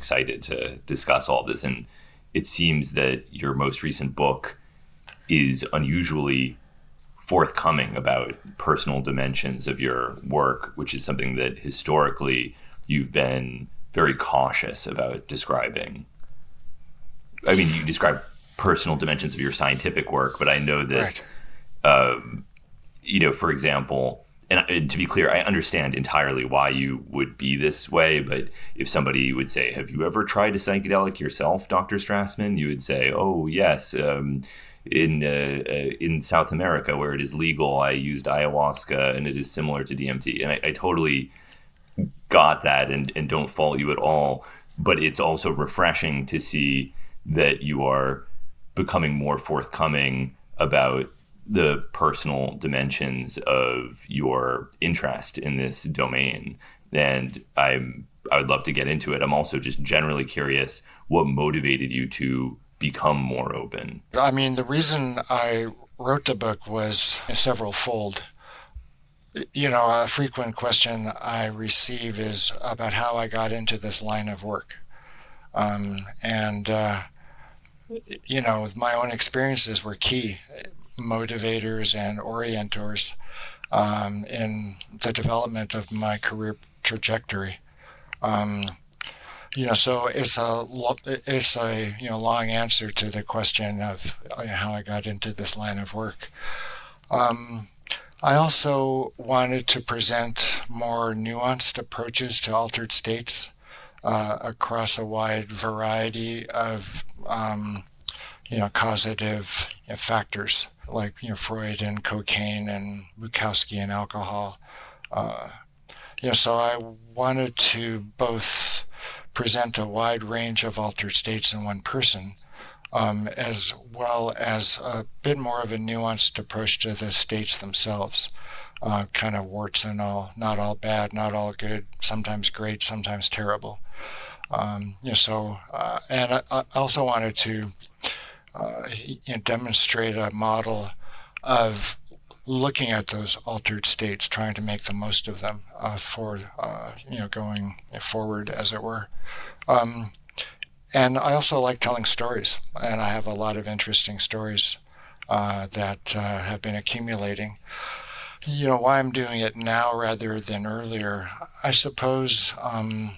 excited to discuss all this. And it seems that your most recent book is unusually forthcoming about personal dimensions of your work, which is something that historically you've been very cautious about describing. I mean, you describe personal dimensions of your scientific work, but I know that, right. For example, and to be clear, I understand entirely why you would be this way, but if somebody would say, have you ever tried a psychedelic yourself, Dr. Strassman? You would say, oh, yes. In South America, where it is legal, I used ayahuasca, and it is similar to DMT. And I totally got that and don't fault you at all. But it's also refreshing to see that you are becoming more forthcoming about the personal dimensions of your interest in this domain. And I would love to get into it. I'm also just generally curious what motivated you to become more open. I mean, the reason I wrote the book was several-fold. A frequent question I receive is about how I got into this line of work. My own experiences were key motivators and orientors in the development of my career trajectory. So it's a long answer to the question of how I got into this line of work. I also wanted to present more nuanced approaches to altered states across a wide variety of causative factors like Freud and cocaine and Bukowski and alcohol. So I wanted to both present a wide range of altered states in one person, as well as a bit more of a nuanced approach to the states themselves, kind of warts and all, not all bad, not all good, sometimes great, sometimes terrible. And I also wanted to demonstrate a model of looking at those altered states, trying to make the most of them for going forward, as it were. And I also like telling stories, and I have a lot of interesting stories that have been accumulating. Why I'm doing it now rather than earlier, I suppose, I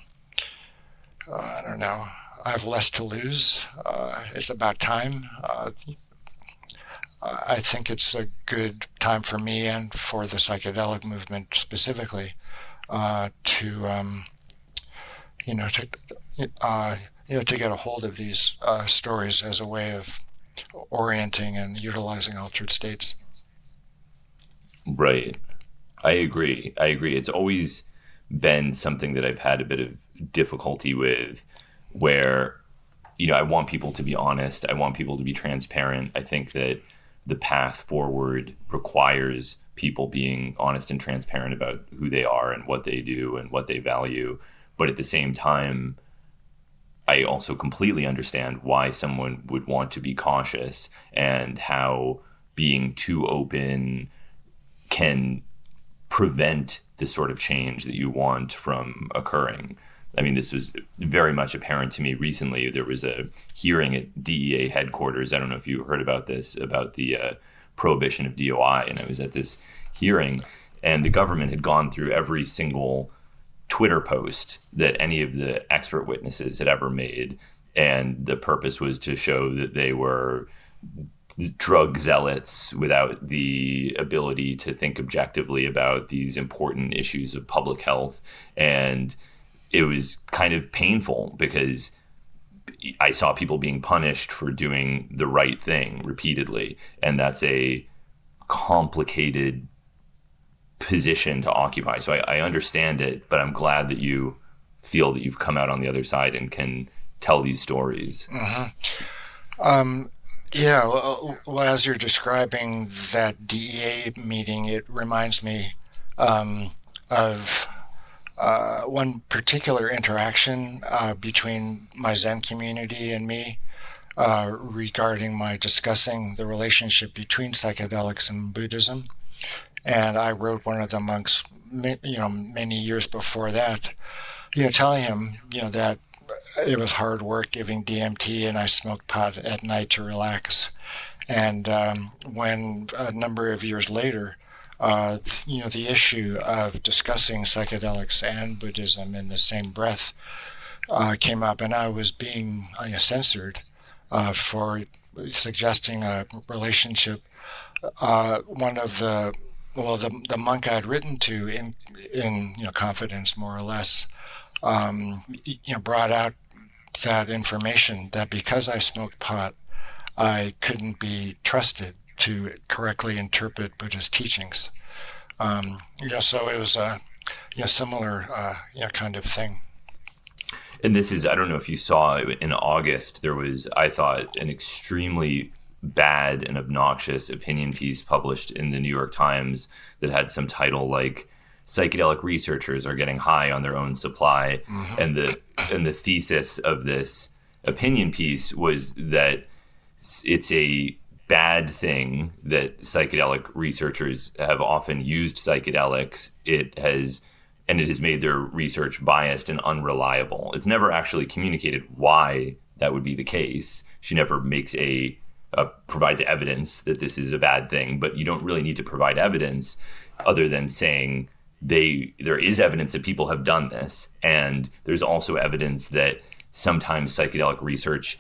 don't know, I have less to lose. It's about time. I think it's a good time for me and for the psychedelic movement specifically to get a hold of these stories as a way of orienting and utilizing altered states. Right. I agree. It's always been something that I've had a bit of difficulty with, where, I want people to be honest. I want people to be transparent. I think that the path forward requires people being honest and transparent about who they are and what they do and what they value. But at the same time, I also completely understand why someone would want to be cautious and how being too open can prevent the sort of change that you want from occurring. I mean, this was very much apparent to me recently. There was a hearing at DEA headquarters. I don't know if you heard about this, about the prohibition of DOI. And I was at this hearing, and the government had gone through every single Twitter post that any of the expert witnesses had ever made. And the purpose was to show that they were drug zealots without the ability to think objectively about these important issues of public health. And it was kind of painful because I saw people being punished for doing the right thing repeatedly. And that's a complicated position to occupy. So I understand it, but I'm glad that you feel that you've come out on the other side and can tell these stories. Mm-hmm. Well, as you're describing that DEA meeting, it reminds me of one particular interaction between my Zen community and me regarding my discussing the relationship between psychedelics and Buddhism. And I wrote one of the monks, many years before that, telling him, that it was hard work giving DMT, and I smoked pot at night to relax. And when a number of years later, the issue of discussing psychedelics and Buddhism in the same breath came up, and I was being censored for suggesting a relationship. One of the monk I'd written to in confidence, more or less, brought out that information that because I smoked pot, I couldn't be trusted to correctly interpret Buddhist teachings. So it was a similar kind of thing. And this is, I don't know if you saw in August, there was, I thought, an extremely bad and obnoxious opinion piece published in the New York Times that had some title like psychedelic researchers are getting high on their own supply. Mm-hmm. And the thesis of this opinion piece was that it's a bad thing that psychedelic researchers have often used psychedelics. It has made their research biased and unreliable. It's never actually communicated why that would be the case. She never makes provides evidence that this is a bad thing, but you don't really need to provide evidence other than saying there is evidence that people have done this, and there's also evidence that sometimes psychedelic research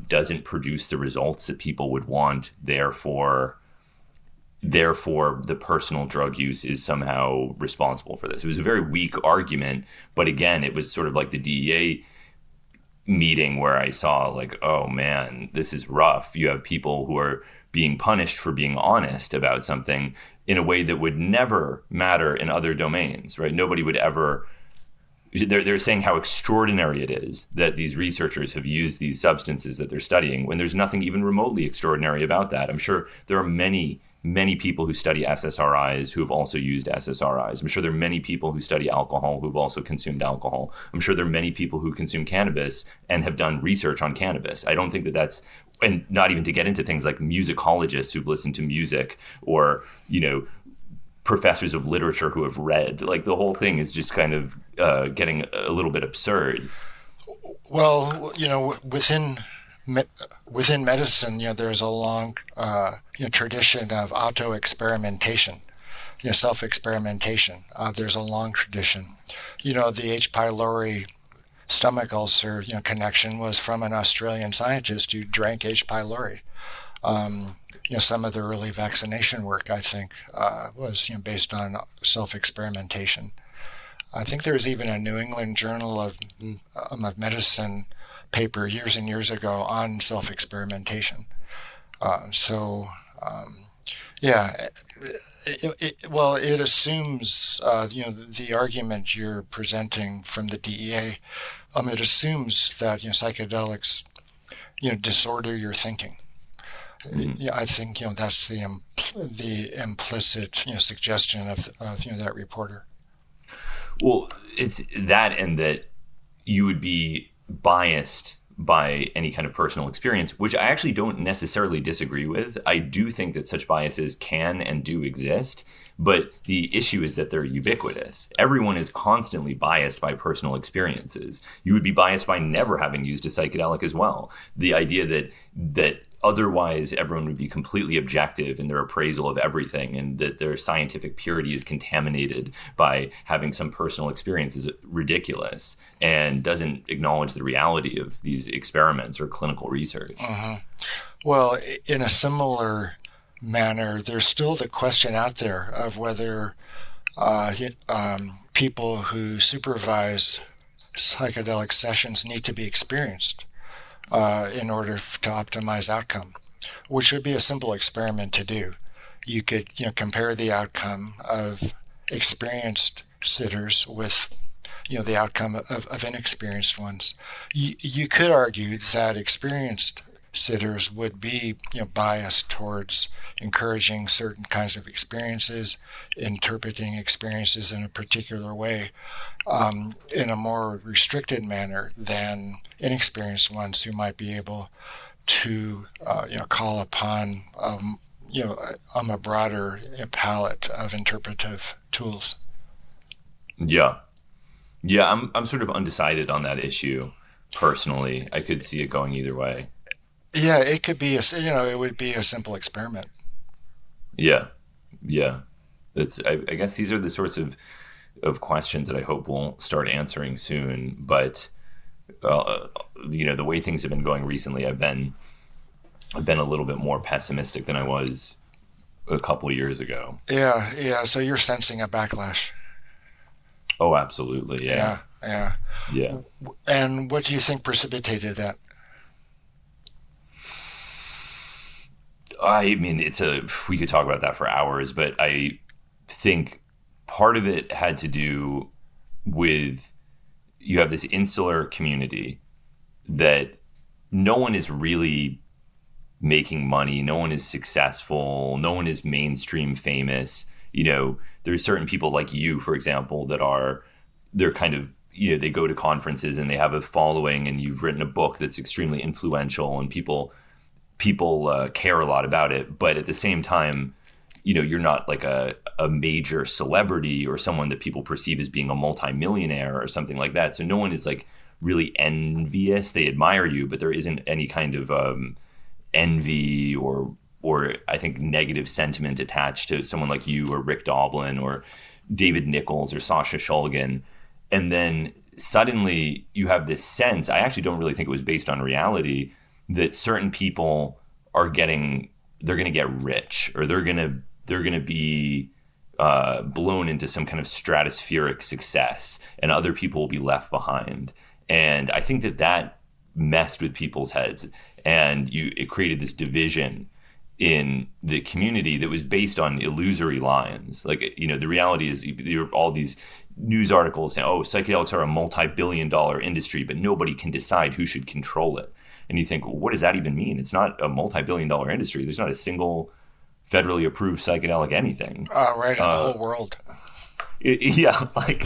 doesn't produce the results that people would want. Therefore, the personal drug use is somehow responsible for this. It was a very weak argument, but again, it was sort of like the DEA meeting where I saw like, oh man, this is rough. You have people who are being punished for being honest about something in a way that would never matter in other domains, right? Nobody would ever. They're saying how extraordinary it is that these researchers have used these substances that they're studying when there's nothing even remotely extraordinary about that. I'm sure there are many people who study SSRIs who have also used SSRIs. I'm sure there are many people who study alcohol who've also consumed alcohol. I'm sure there are many people who consume cannabis and have done research on cannabis. I don't think that that's, and not even to get into things like musicologists who've listened to music or, professors of literature who have read. Like the whole thing is just kind of getting a little bit absurd. Well, within medicine, there's a long tradition of auto-experimentation, self-experimentation. There's a long tradition. The H. pylori stomach ulcer, connection was from an Australian scientist who drank H. pylori. Some of the early vaccination work, I think, was based on self-experimentation. I think there was even a New England Journal of Medicine paper years and years ago on self-experimentation. It assumes, the argument you're presenting from the DEA, it assumes that, psychedelics, disorder your thinking. Mm-hmm. I think, that's the implicit, suggestion of that reporter. Well, it's that, and that you would be biased by any kind of personal experience, which I actually don't necessarily disagree with. I do think that such biases can and do exist, but the issue is that they're ubiquitous. Everyone is constantly biased by personal experiences. You would be biased by never having used a psychedelic as well. The idea that otherwise everyone would be completely objective in their appraisal of everything, and that their scientific purity is contaminated by having some personal experience is ridiculous and doesn't acknowledge the reality of these experiments or clinical research. Uh-huh. Well, in a similar manner, there's still the question out there of whether people who supervise psychedelic sessions need to be experienced in order to optimize outcome, which would be a simple experiment to do. You could, compare the outcome of experienced sitters with, the outcome of inexperienced ones. You could argue that experienced sitters would be, biased towards encouraging certain kinds of experiences, interpreting experiences in a particular way, in a more restricted manner than inexperienced ones who might be able to, call upon, a broader palette of interpretive tools. Yeah. Yeah, I'm sort of undecided on that issue personally. I could see it going either way. Yeah, it could be it would be a simple experiment. Yeah, yeah. I guess these are the sorts of questions that I hope we'll start answering soon. But uh, the way things have been going recently, I've been a little bit more pessimistic than I was a couple of years ago. Yeah, yeah. So you're sensing a backlash. Oh, absolutely. Yeah, Yeah, yeah. yeah. And what do you think precipitated that? I mean, we could talk about that for hours, but I think part of it had to do with you have this insular community that no one is really making money. No one is successful. No one is mainstream famous. There's certain people like you, for example, they're kind of, they go to conferences and they have a following, and you've written a book that's extremely influential, and people care a lot about it. But at the same time, you're not like a major celebrity or someone that people perceive as being a multimillionaire or something like that. So no one is like really envious. They admire you, but there isn't any kind of envy or I think negative sentiment attached to someone like you or Rick Doblin or David Nichols or Sasha Shulgin. And then suddenly you have this sense, I actually don't really think it was based on reality, that certain people they're going to get rich, or they're going to be blown into some kind of stratospheric success, and other people will be left behind. And I think that messed with people's heads, and it created this division in the community that was based on illusory lines. Like, the reality is there are all these news articles saying, oh, psychedelics are a multi-billion-dollar industry, but nobody can decide who should control it. And you think, well, what does that even mean? It's not a multi-billion-dollar industry. There's not a single federally approved psychedelic anything. Right, in the whole world. Yeah, like,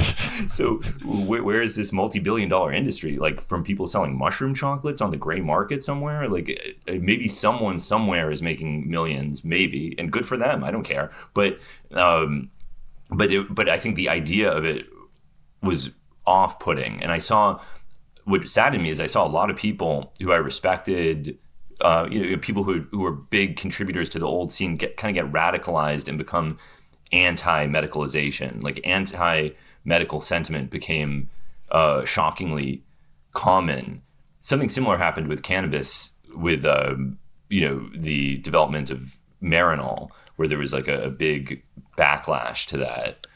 so where is this multi-billion-dollar industry? Like, from people selling mushroom chocolates on the gray market somewhere? Like, maybe someone somewhere is making millions, maybe, and good for them. I don't care. But I think the idea of it was off-putting. And what saddened me is I saw a lot of people who I respected, people who were big contributors to the old scene get radicalized and become anti-medicalization. Like, anti-medical sentiment became shockingly common. Something similar happened with cannabis, with the development of Marinol, where there was like a big backlash to that.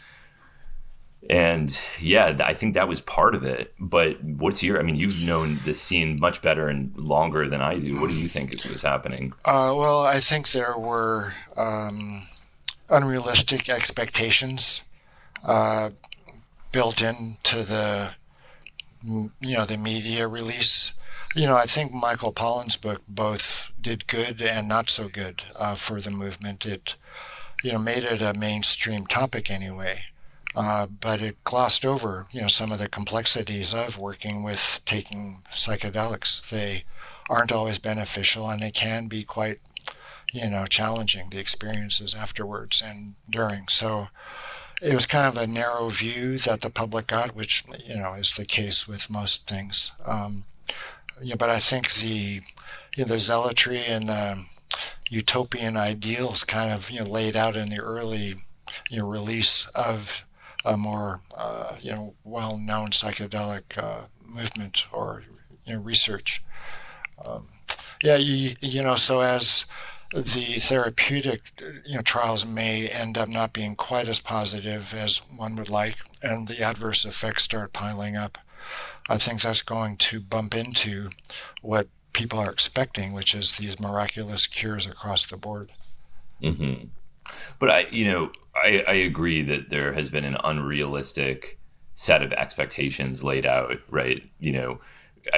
And yeah, I think that was part of it. But you've known the scene much better and longer than I do. What do you think was happening? Well, I think there were unrealistic expectations built into the media release. I think Michael Pollan's book both did good and not so good for the movement. It made it a mainstream topic anyway. But it glossed over, some of the complexities of working with taking psychedelics. They aren't always beneficial, and they can be quite, challenging, the experiences afterwards and during. So it was kind of a narrow view that the public got, which, is the case with most things. But I think the zealotry and the utopian ideals kind of, laid out in the early, release of a more well-known psychedelic movement or research. So as the therapeutic trials may end up not being quite as positive as one would like, and the adverse effects start piling up, I think that's going to bump into what people are expecting, which is these miraculous cures across the board. Mm-hmm. But I agree that there has been an unrealistic set of expectations laid out, right?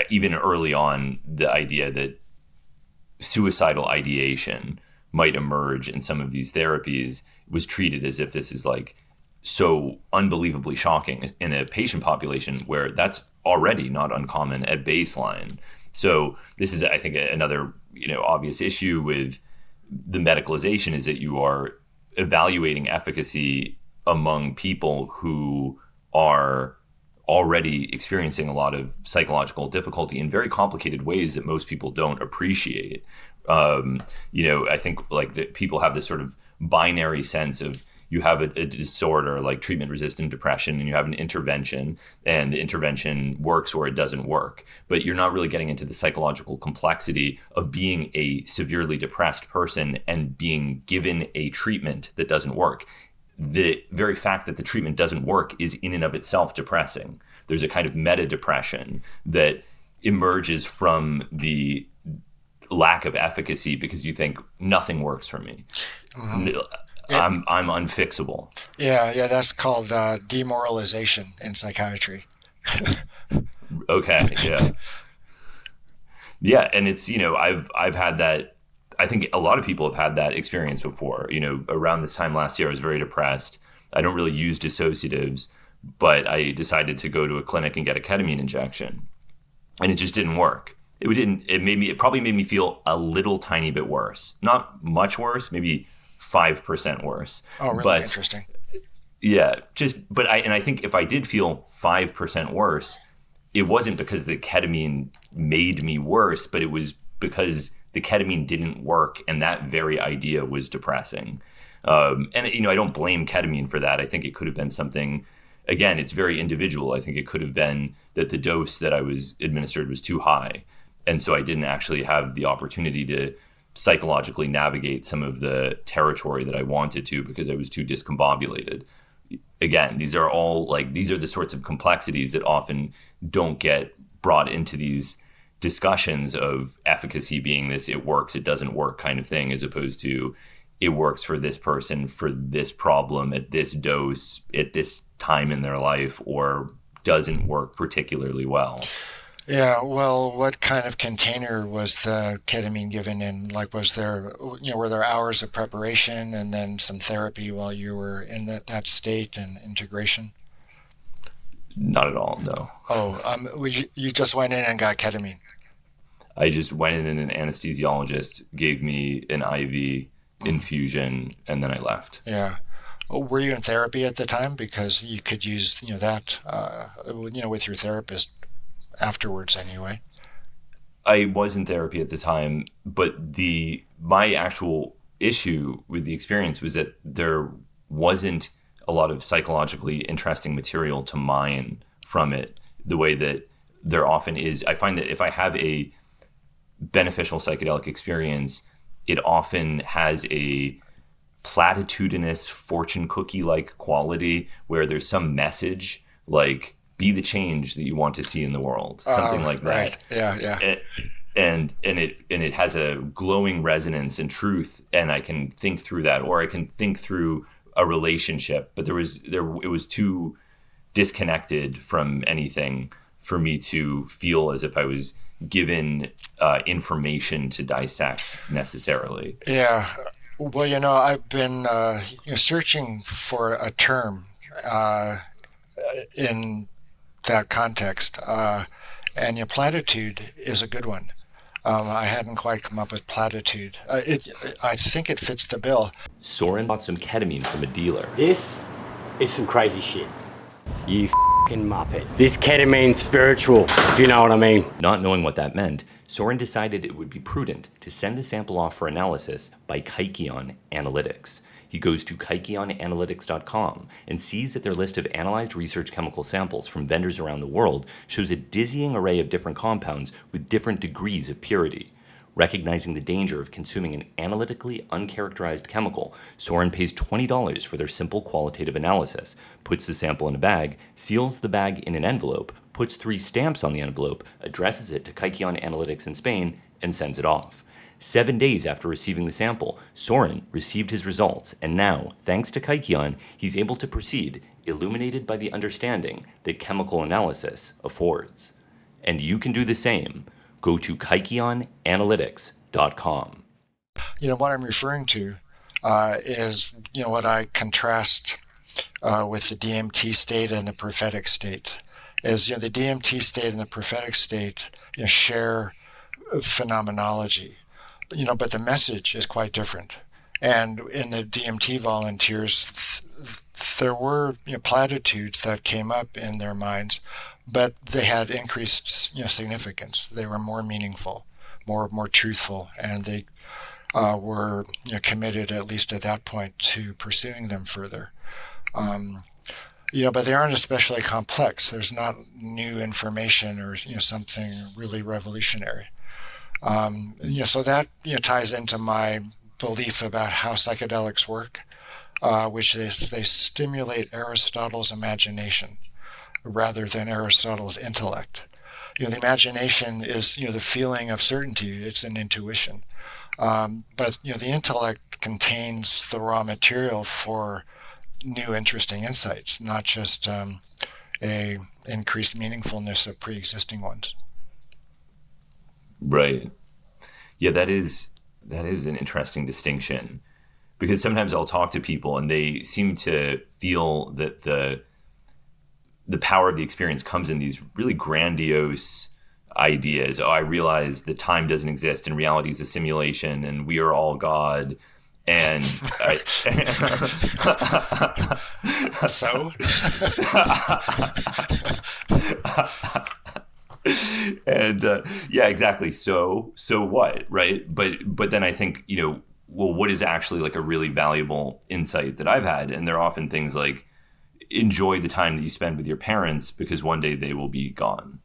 Even early on, the idea that suicidal ideation might emerge in some of these therapies was treated as if this is like so unbelievably shocking in a patient population where that's already not uncommon at baseline. So this is, I think, another obvious issue with the medicalization, is that you are evaluating efficacy among people who are already experiencing a lot of psychological difficulty in very complicated ways that most people don't appreciate. I think like that people have this sort of binary sense of you have a disorder like treatment-resistant depression and you have an intervention, and the intervention works or it doesn't work. But you're not really getting into the psychological complexity of being a severely depressed person and being given a treatment that doesn't work. The very fact that the treatment doesn't work is in and of itself depressing. There's a kind of meta-depression that emerges from the lack of efficacy because you think nothing works for me. Mm-hmm. I'm unfixable. Yeah, that's called demoralization in psychiatry. Okay, yeah. Yeah, and it's, I've had that. I think a lot of people have had that experience before. Around this time last year, I was very depressed. I don't really use dissociatives, but I decided to go to a clinic and get a ketamine injection, and it just didn't work. It probably made me feel a little tiny bit worse. Not much worse, maybe 5% worse. Oh, really? Interesting. Yeah, I think if I did feel 5% worse, it wasn't because the ketamine made me worse, but it was because the ketamine didn't work, and that very idea was depressing. I don't blame ketamine for that. I think it could have been something. Again, it's very individual. I think it could have been that the dose that I was administered was too high, and so I didn't actually have the opportunity to psychologically navigate some of the territory that I wanted to because I was too discombobulated. Again, these are the sorts of complexities that often don't get brought into these discussions of efficacy being this it works, it doesn't work kind of thing, as opposed to it works for this person for this problem at this dose at this time in their life, or doesn't work particularly well. Yeah, well, what kind of container was the ketamine given in? Like, were there hours of preparation and then some therapy while you were in that state and integration? Not at all, no. Oh, you just went in and got ketamine? I just went in and an anesthesiologist gave me an IV infusion, and then I left. Yeah. Were you in therapy at the time? Because you could use, that, with your therapist afterwards anyway. I was in therapy at the time, but my actual issue with the experience was that there wasn't a lot of psychologically interesting material to mine from it the way that there often is. I find that if I have a beneficial psychedelic experience, it often has a platitudinous fortune cookie-like quality where there's some message like, be the change that you want to see in the world, something like that. Right. Yeah. And it has a glowing resonance and truth, and I can think through that, or I can think through a relationship. But it was too disconnected from anything for me to feel as if I was given information to dissect necessarily. Yeah. Well, I've been searching for a term in that context, and platitude is a good one. I hadn't quite come up with platitude. I think it fits the bill. Soren bought some ketamine from a dealer. This is some crazy shit. You f***ing muppet. This ketamine's spiritual, if you know what I mean. Not knowing what that meant, Soren decided it would be prudent to send the sample off for analysis by Psychoanalysis. He goes to psychoanalytics.com and sees that their list of analyzed research chemical samples from vendors around the world shows a dizzying array of different compounds with different degrees of purity. Recognizing the danger of consuming an analytically uncharacterized chemical, Soren pays $20 for their simple qualitative analysis, puts the sample in a bag, seals the bag in an envelope, puts 3 stamps on the envelope, addresses it to Psychoanalytics in Spain, and sends it off. 7 days after receiving the sample, Soren received his results, and now, thanks to Psychion, he's able to proceed, illuminated by the understanding that chemical analysis affords. And you can do the same. Go to psychoanalytics.com. What I'm referring to is, what I contrast with the DMT state and the prophetic state. Is, the DMT state and the prophetic state share phenomenology, but the message is quite different. And in the DMT volunteers, there were platitudes that came up in their minds, but they had increased significance. They were more meaningful, more truthful, and they were committed, at least at that point, to pursuing them further. But they aren't especially complex. There's not new information or something really revolutionary. So that ties into my belief about how psychedelics work, which is they stimulate Aristotle's imagination rather than Aristotle's intellect. The imagination is the feeling of certainty. It's an intuition, but the intellect contains the raw material for new interesting insights, not just a increased meaningfulness of pre-existing ones. Right. Yeah, that is an interesting distinction, because sometimes I'll talk to people and they seem to feel that the power of the experience comes in these really grandiose ideas. Oh, I realize that time doesn't exist and reality is a simulation and we are all God. And So? And yeah, exactly. So what, right? But then I think, well, what is actually like a really valuable insight that I've had? And there are often things like, enjoy the time that you spend with your parents because one day they will be gone.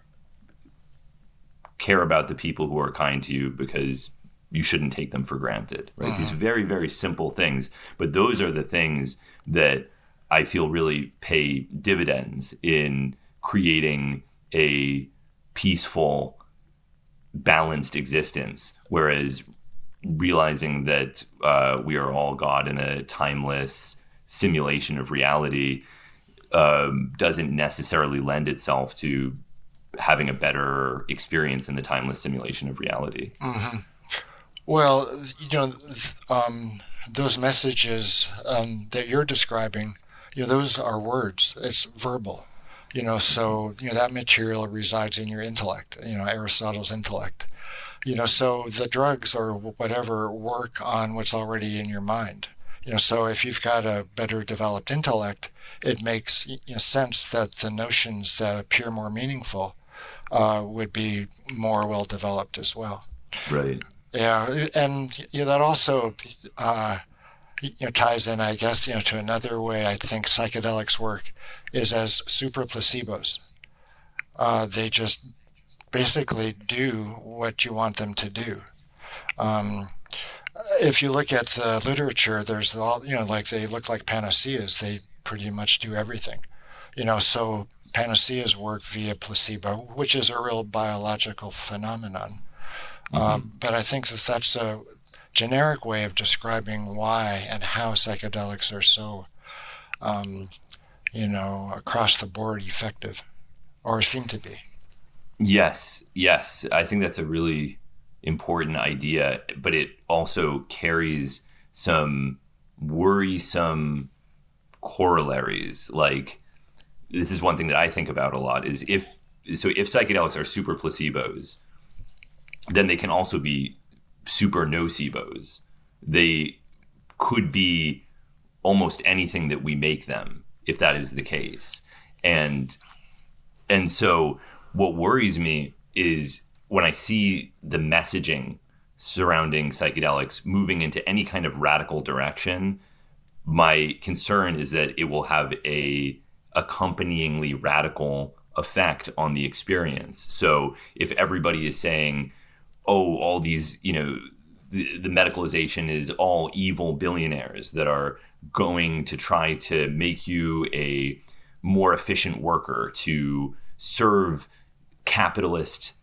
Care about the people who are kind to you because you shouldn't take them for granted, right? These very, very simple things, but those are the things that I feel really pay dividends in creating a peaceful, balanced existence. Whereas realizing that we are all God in a timeless simulation of reality doesn't necessarily lend itself to having a better experience in the timeless simulation of reality. Mm-hmm. Well, those messages that you're describing, those are words. It's verbal, so, that material resides in your intellect, Aristotle's intellect, so the drugs or whatever work on what's already in your mind. So if you've got a better developed intellect, it makes sense that the notions that appear more meaningful would be more well developed as well. Right. Yeah, and that also ties in, I guess, to another way I think psychedelics work is as super placebos. They just basically do what you want them to do. If you look at the literature, there's all, like they look like panaceas. They pretty much do everything. So panaceas work via placebo, which is a real biological phenomenon. But I think that that's a generic way of describing why and how psychedelics are so, across the board effective, or seem to be. Yes. I think that's a really important idea, but it also carries some worrisome corollaries. Like, this is one thing that I think about a lot is if psychedelics are super placebos, then they can also be super nocebos. They could be almost anything that we make them, if that is the case. And so what worries me is when I see the messaging surrounding psychedelics moving into any kind of radical direction, my concern is that it will have a accompanyingly radical effect on the experience. So if everybody is saying, oh, all these, the medicalization is all evil billionaires that are going to try to make you a more efficient worker to serve capitalist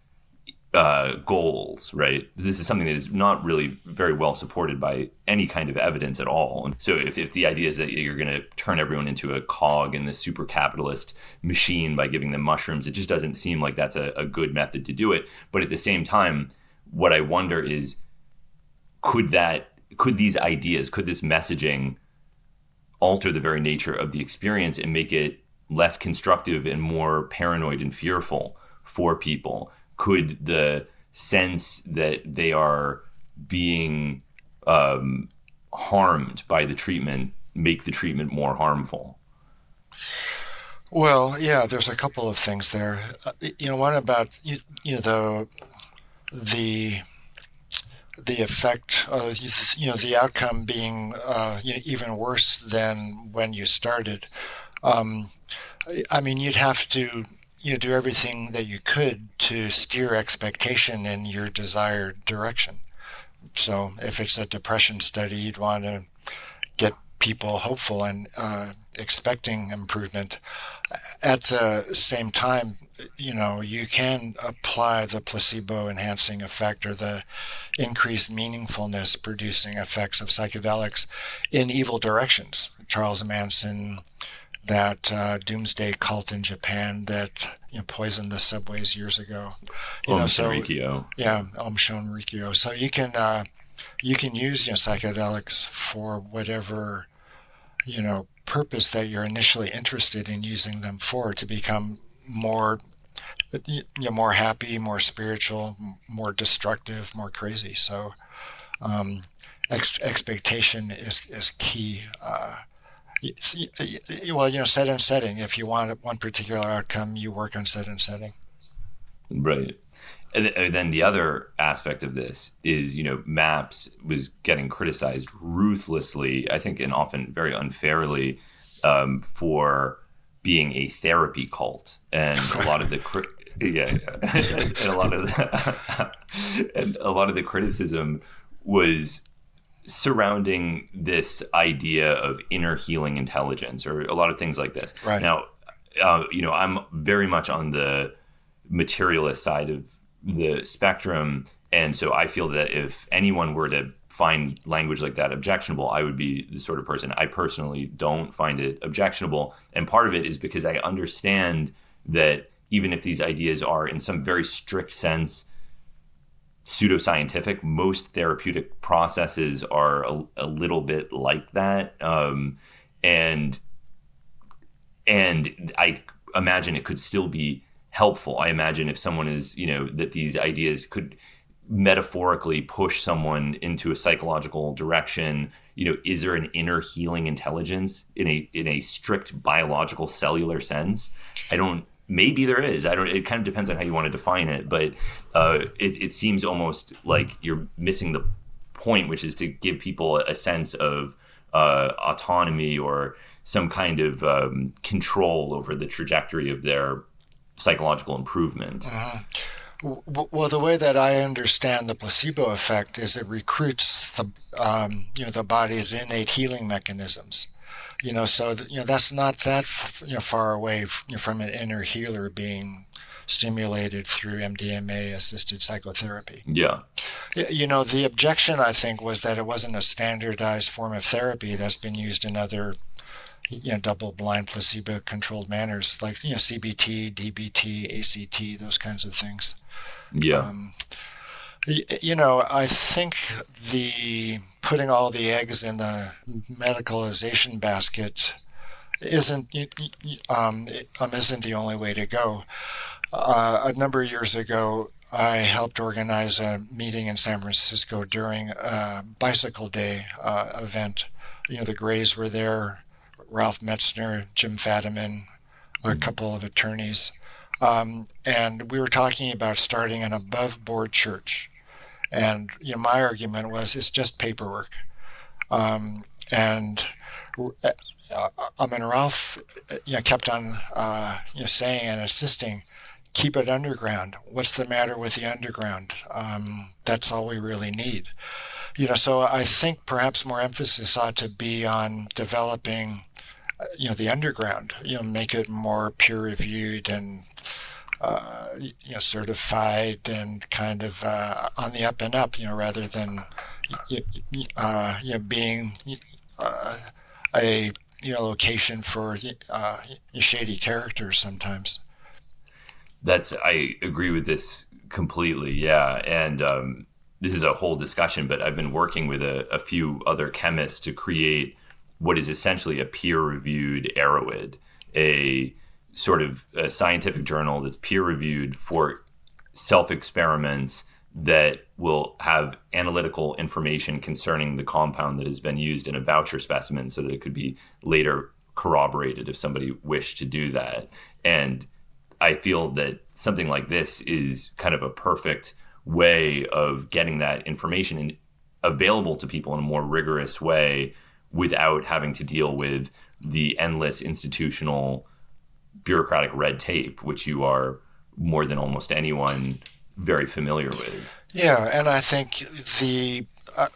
goals, right? This is something that is not really very well supported by any kind of evidence at all. And so if the idea is that you're going to turn everyone into a cog in this super capitalist machine by giving them mushrooms, it just doesn't seem like that's a good method to do it. But at the same time, what I wonder is, could these ideas, could this messaging alter the very nature of the experience and make it less constructive and more paranoid and fearful for people? Could the sense that they are being harmed by the treatment make the treatment more harmful? Well, yeah, there's a couple of things there. One about the effect, the outcome being even worse than when you started. You'd have to do everything that you could to steer expectation in your desired direction. So if it's a depression study, you'd want to get people hopeful and expecting improvement. At the same time, you can apply the placebo enhancing effect or the increased meaningfulness producing effects of psychedelics in evil directions. Charles Manson, that doomsday cult in Japan that poisoned the subways years ago. Shinrikyo. Yeah, Shinrikyo. So you can use psychedelics for whatever purpose that you're initially interested in using them for, to become more happy, more spiritual, more destructive, more crazy. So expectation is key. Set and setting. If you want one particular outcome, you work on set and setting. Right. And then the other aspect of this is, MAPS was getting criticized ruthlessly, I think, and often very unfairly, for being a therapy cult. And a lot of the and a lot of the criticism was surrounding this idea of inner healing intelligence, or a lot of things like this. Right. Now, I'm very much on the materialist side of the spectrum, and so I feel that if anyone were to find language like that objectionable, I would be the sort of person. I personally don't find it objectionable, and part of it is because I understand that even if these ideas are in some very strict sense pseudoscientific, most therapeutic processes are a little bit like that, and I imagine it could still be helpful. I imagine if someone is, that these ideas could metaphorically push someone into a psychological direction. Is there an inner healing intelligence in a strict biological cellular sense? Maybe there is. It kind of depends on how you want to define it, but it seems almost like you're missing the point, which is to give people a sense of autonomy or some kind of control over the trajectory of their psychological improvement. Well, the way that I understand the placebo effect is it recruits the body's innate healing mechanisms. So that's not that far away from an inner healer being stimulated through MDMA-assisted psychotherapy. Yeah. The objection, I think, was that it wasn't a standardized form of therapy that's been used in other double-blind placebo-controlled manners like CBT, DBT, ACT, those kinds of things. Yeah. I think the putting all the eggs in the medicalization basket isn't the only way to go. A number of years ago, I helped organize a meeting in San Francisco during a Bicycle Day event. The Greys were there, Ralph Metzner, Jim Fadiman, a couple of attorneys. And we were talking about starting an above-board church. And my argument was it's just paperwork. Ralph kept on saying and insisting, keep it underground. What's the matter with the underground? That's all we really need. So I think perhaps more emphasis ought to be on developing the underground, make it more peer-reviewed and certified and kind of on the up and up, rather than being a location for shady characters sometimes. I agree with this completely. Yeah, and this is a whole discussion, but I've been working with a few other chemists to create what is essentially a peer-reviewed Erowid, a sort of a scientific journal that's peer-reviewed for self-experiments that will have analytical information concerning the compound that has been used in a voucher specimen so that it could be later corroborated if somebody wished to do that. And I feel that something like this is kind of a perfect way of getting that information available to people in a more rigorous way without having to deal with the endless institutional bureaucratic red tape, which you are more than almost anyone very familiar with. Yeah, and I think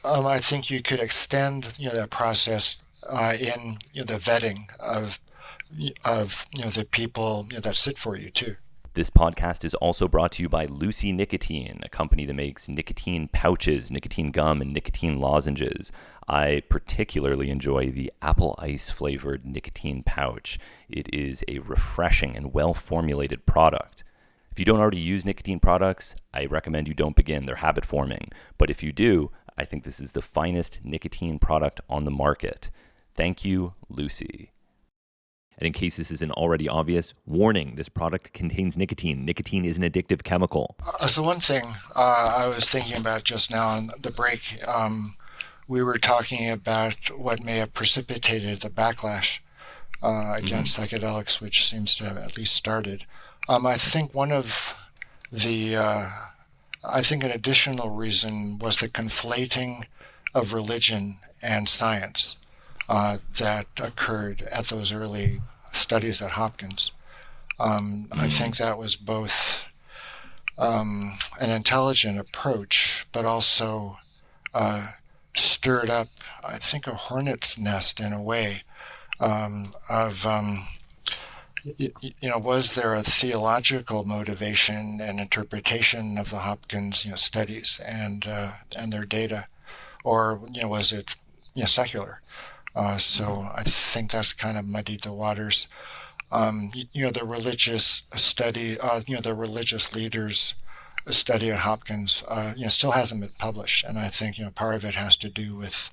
I think you could extend that process in the vetting of the people that sit for you too. This podcast is also brought to you by Lucy Nicotine, a company that makes nicotine pouches, nicotine gum, and nicotine lozenges. I particularly enjoy the apple ice flavored nicotine pouch. It is a refreshing and well-formulated product. If you don't already use nicotine products, I recommend you don't begin. They're habit forming. But if you do, I think this is the finest nicotine product on the market. Thank you, Lucy. And in case this isn't already obvious, warning, this product contains nicotine. Nicotine is an addictive chemical. So one thing I was thinking about just now on the break, we were talking about what may have precipitated the backlash against psychedelics, which seems to have at least started. I think one of the, I think an additional reason was the conflating of religion and science that occurred at those early studies at Hopkins. I think that was both an intelligent approach, but also stirred up, I think, a hornet's nest in a way of was there a theological motivation and interpretation of the Hopkins studies and their data, or was it secular? So I think that's kind of muddied the waters. The religious study, the religious leaders' study at Hopkins, still hasn't been published, and I think part of it has to do with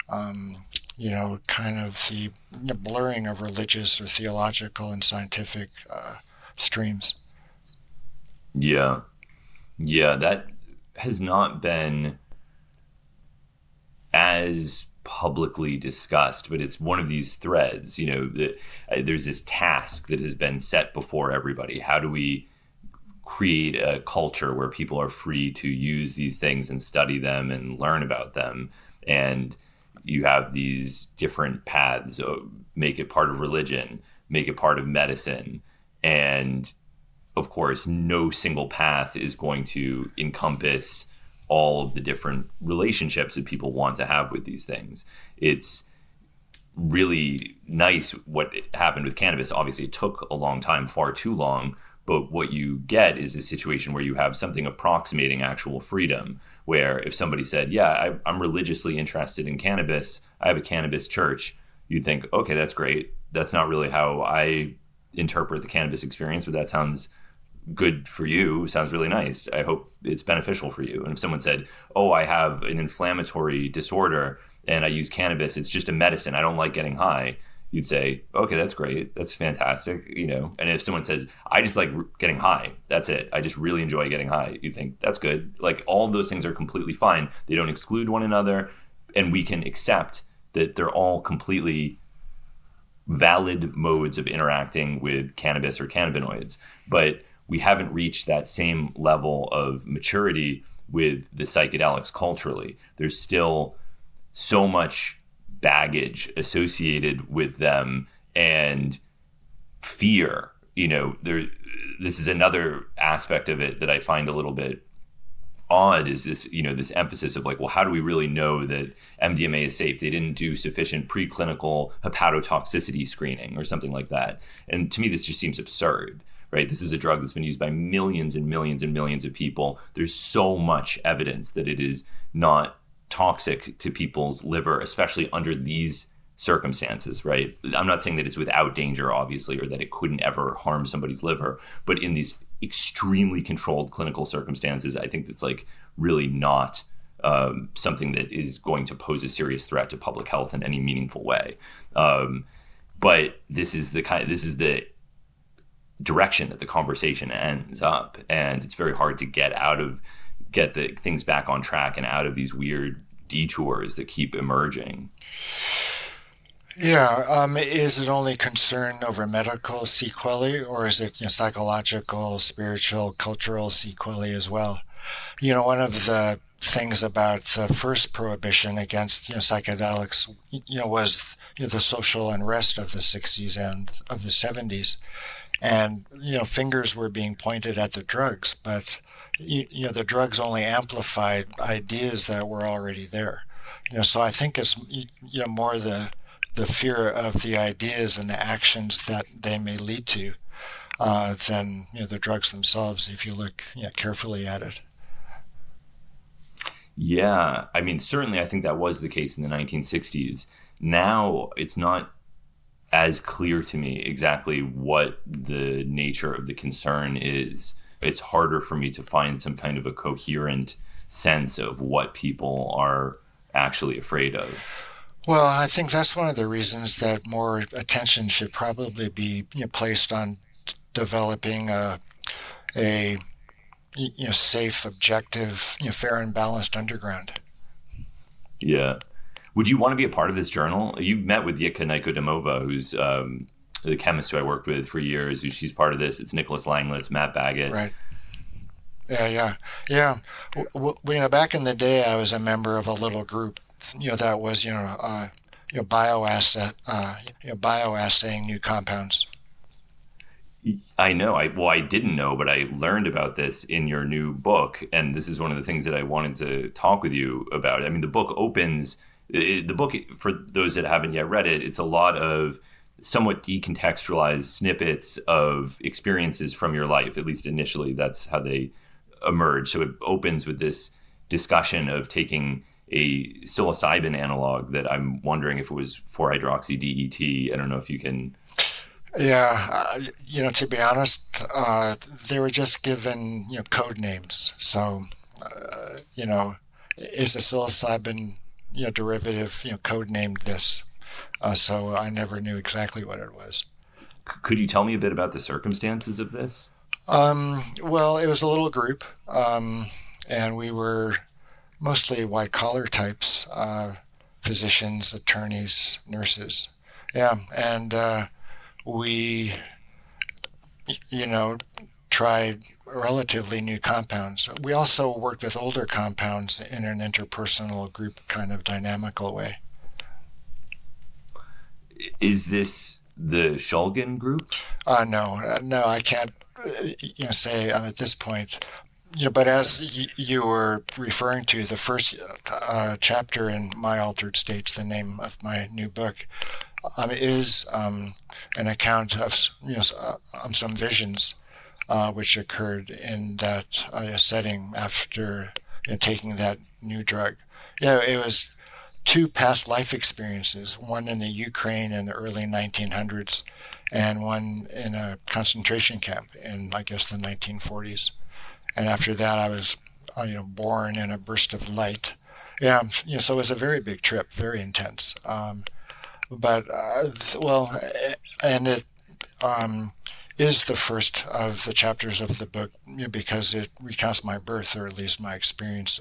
kind of the blurring of religious or theological and scientific streams. Yeah, that has not been as publicly discussed, but it's one of these threads, that there's this task that has been set before everybody. How do we create a culture where people are free to use these things and study them and learn about them? And you have these different paths. Make it part of religion, make it part of medicine. And of course, no single path is going to encompass all of the different relationships that people want to have with these things. It's really nice what happened with cannabis. Obviously, it took a long time, far too long. But what you get is a situation where you have something approximating actual freedom, where if somebody said, yeah, I'm religiously interested in cannabis, I have a cannabis church, you'd think, okay, that's great. That's not really how I interpret the cannabis experience, but that sounds good for you. Sounds really nice. I hope it's beneficial for you. And if someone said, oh, I have an inflammatory disorder and I use cannabis, it's just a medicine, I don't like getting high, you'd say, okay, that's great. That's fantastic. And if someone says, I just like getting high, that's it, I just really enjoy getting high, you'd think that's good. Like, all of those things are completely fine. They don't exclude one another. And we can accept that they're all completely valid modes of interacting with cannabis or cannabinoids. But we haven't reached that same level of maturity with the psychedelics culturally. There's still so much baggage associated with them and fear. This is another aspect of it that I find a little bit odd, is this, this emphasis of like, well, how do we really know that MDMA is safe? They didn't do sufficient preclinical hepatotoxicity screening or something like that. And to me, this just seems absurd. Right? This is a drug that's been used by millions and millions and millions of people. There's so much evidence that it is not toxic to people's liver, especially under these circumstances, right? I'm not saying that it's without danger, obviously, or that it couldn't ever harm somebody's liver, but in these extremely controlled clinical circumstances, I think that's like really not something that is going to pose a serious threat to public health in any meaningful way. But this is the direction that the conversation ends up, and it's very hard to get get the things back on track and out of these weird detours that keep emerging? Yeah, is it only concern over medical sequelae, or is it psychological, spiritual, cultural sequelae as well? One of the things about the first prohibition against psychedelics, was the social unrest of the 60s and of the 70s, and fingers were being pointed at the drugs, but the drugs only amplified ideas that were already there. So I think it's more the fear of the ideas and the actions that they may lead to than the drugs themselves, if you look carefully at it. Yeah, I mean, certainly I think that was the case in the 1960s. Now it's not as clear to me exactly what the nature of the concern is. It's harder for me to find some kind of a coherent sense of what people are actually afraid of. Well, I think that's one of the reasons that more attention should probably be placed on developing a safe, objective, fair and balanced underground. Yeah. Would you want to be a part of this journal? You met with Jitka Nikodimova, who's the chemist who I worked with for years. She's part of this. It's Nicholas Langlitz, Matt Baggett. Right. Yeah. Well, back in the day, I was a member of a little group, that was, bioassaying new compounds. I know. I didn't know, but I learned about this in your new book, and this is one of the things that I wanted to talk with you about. I mean, the book opens. The book, for those that haven't yet read it, it's a lot of somewhat decontextualized snippets of experiences from your life. At least initially, that's how they emerge. So it opens with this discussion of taking a psilocybin analog that I'm wondering if it was 4-hydroxy-DET. I don't know if you can. Yeah, to be honest, they were just given code names. So, is a psilocybin derivative code named this. So I never knew exactly what it was. Could you tell me a bit about the circumstances of this? Well, it was a little group, and we were mostly white-collar types, physicians, attorneys, nurses. Yeah, and we, tried relatively new compounds. We also worked with older compounds in an interpersonal group kind of dynamical way. Is this the Shulgin group? No, I can't say at this point. But as you were referring to, the first chapter in My Altered States, the name of my new book, is an account of some visions which occurred in that setting after taking that new drug. It was 2 past life experiences, one in the Ukraine in the early 1900s and one in a concentration camp in, I guess, the 1940s. And after that, I was, born in a burst of light. Yeah, so it was a very big trip, very intense. And it is the first of the chapters of the book because it recounts my birth, or at least my experience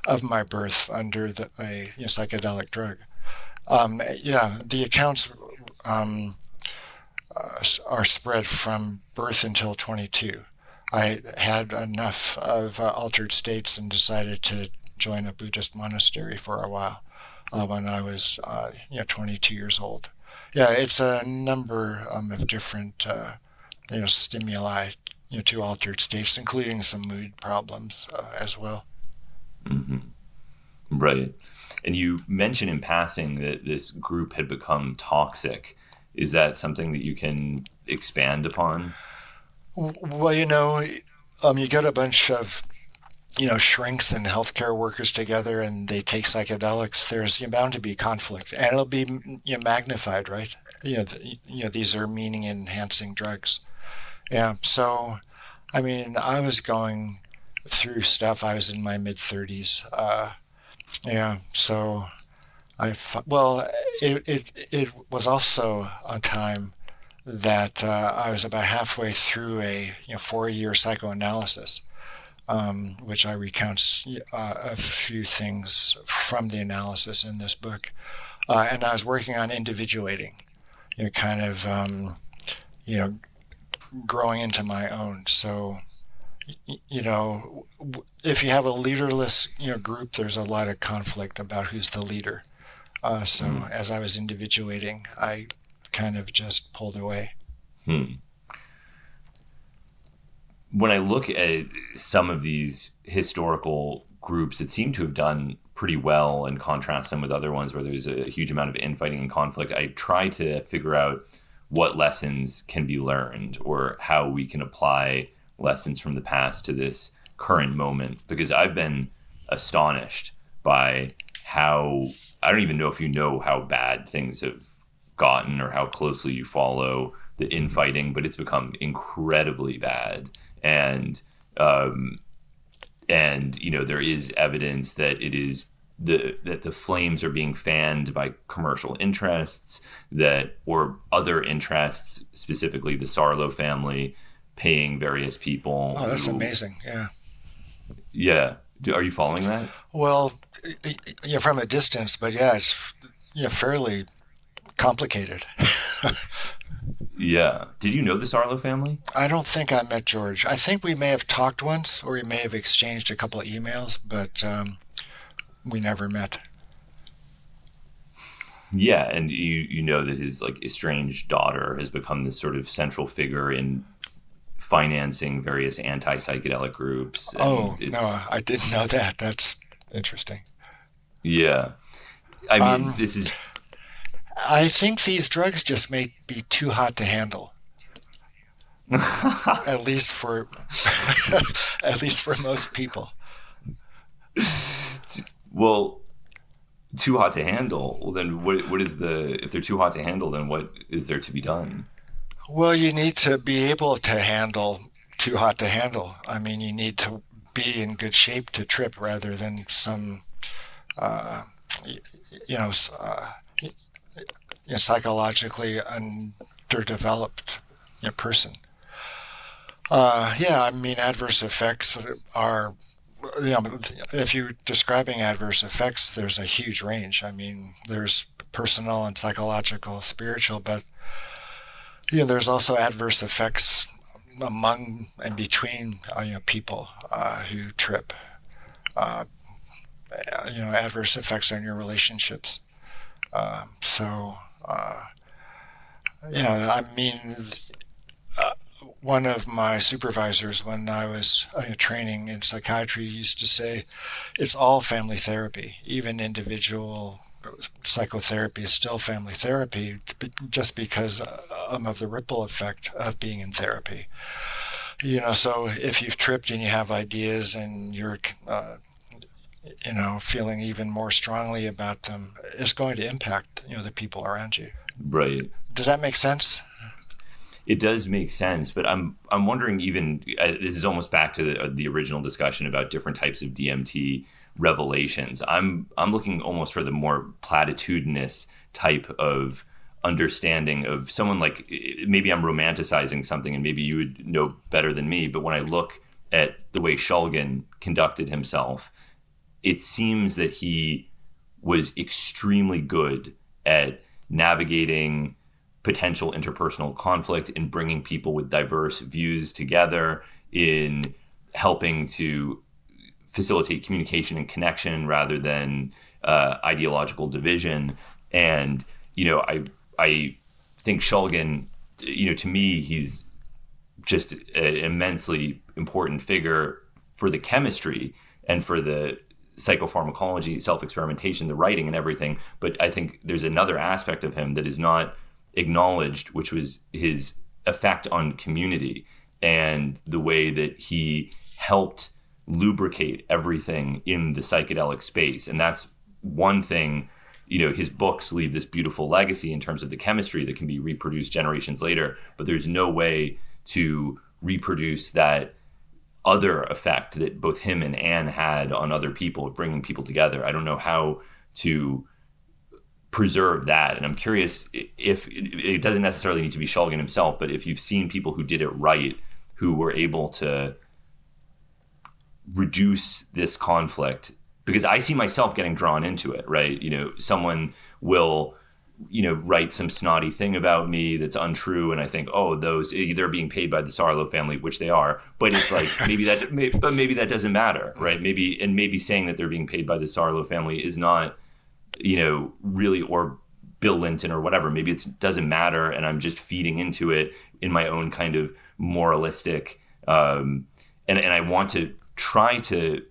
of my birth under a psychedelic drug. The accounts are spread from birth until 22. I had enough of altered states and decided to join a Buddhist monastery for a while when I was 22 years old. Yeah, it's a number of different stimuli to altered states, including some mood problems as well. Mm-hmm. Right. And you mentioned in passing that this group had become toxic. Is that something that you can expand upon? Well, you get a bunch of, shrinks and healthcare workers together and they take psychedelics. There's bound to be conflict, and it'll be magnified, right? These are meaning-enhancing drugs. Yeah. So, I was going through stuff. I was in my mid-30s. So it was also a time that I was about halfway through a 4-year psychoanalysis, which I recount a few things from the analysis in this book. And I was working on individuating, kind of, growing into my own. So, if you have a leaderless, group, there's a lot of conflict about who's the leader. So as I was individuating, I kind of just pulled away. When I look at some of these historical groups that seem to have done pretty well and contrast them with other ones where there's a huge amount of infighting and conflict, I try to figure out what lessons can be learned or how we can apply lessons from the past to this current moment, because I've been astonished by how, I don't even know if you know how bad things have gotten or how closely you follow the infighting, but it's become incredibly bad. And there is evidence that it is that the flames are being fanned by commercial interests or other interests, specifically the Sarlo family paying various people. Oh, that's amazing. Yeah. Yeah. Are you following that? Well, from a distance, but yeah, it's fairly complicated. Yeah. Did you know the Sarlo family? I don't think I met George. I think we may have talked once, or we may have exchanged a couple of emails, but we never met. Yeah, and you know that his estranged daughter has become this sort of central figure in financing various anti-psychedelic groups. Oh, no, I didn't know that. That's interesting. Yeah. I mean, I think these drugs just may be too hot to handle. at least for most people. Well, too hot to handle. Well, then what is if they're too hot to handle, then what is there to be done? Well, you need to be able to handle too hot to handle. I mean, you need to be in good shape to trip rather than some, psychologically underdeveloped person. I mean, adverse effects are, if you're describing adverse effects, there's a huge range. I mean, there's personal and psychological, spiritual, but there's also adverse effects among and between people who trip. Adverse effects on your relationships. I mean, one of my supervisors when I was training in psychiatry used to say, it's all family therapy. Even individual psychotherapy is still family therapy just because of the ripple effect of being in therapy. So if you've tripped and you have ideas and you're, feeling even more strongly about them, it's going to impact, the people around you. Right. Does that make sense? It does make sense, but I'm wondering even, this is almost back to the original discussion about different types of DMT revelations. I'm looking almost for the more platitudinous type of understanding of someone like, maybe I'm romanticizing something and maybe you would know better than me, but when I look at the way Shulgin conducted himself, it seems that he was extremely good at navigating potential interpersonal conflict, in bringing people with diverse views together, in helping to facilitate communication and connection rather than ideological division. And, I think Shulgin, to me, he's just an immensely important figure for the chemistry and for the psychopharmacology, self-experimentation, the writing and everything. But I think there's another aspect of him that is not acknowledged, which was his effect on community and the way that he helped lubricate everything in the psychedelic space. And that's one thing, his books leave this beautiful legacy in terms of the chemistry that can be reproduced generations later, but there's no way to reproduce that other effect that both him and Anne had on other people, bringing people together. I don't know how to preserve that. And I'm curious if it doesn't necessarily need to be Shulgin himself, but if you've seen people who did it right, who were able to reduce this conflict, because I see myself getting drawn into it, right? Someone will, write some snotty thing about me that's untrue, and I think, oh, they're being paid by the Sarlo family, which they are, but it's like maybe that doesn't matter, right? Maybe saying that they're being paid by the Sarlo family is not, really, or Bill Linton or whatever. Maybe it doesn't matter, and I'm just feeding into it in my own kind of moralistic, and I want to try to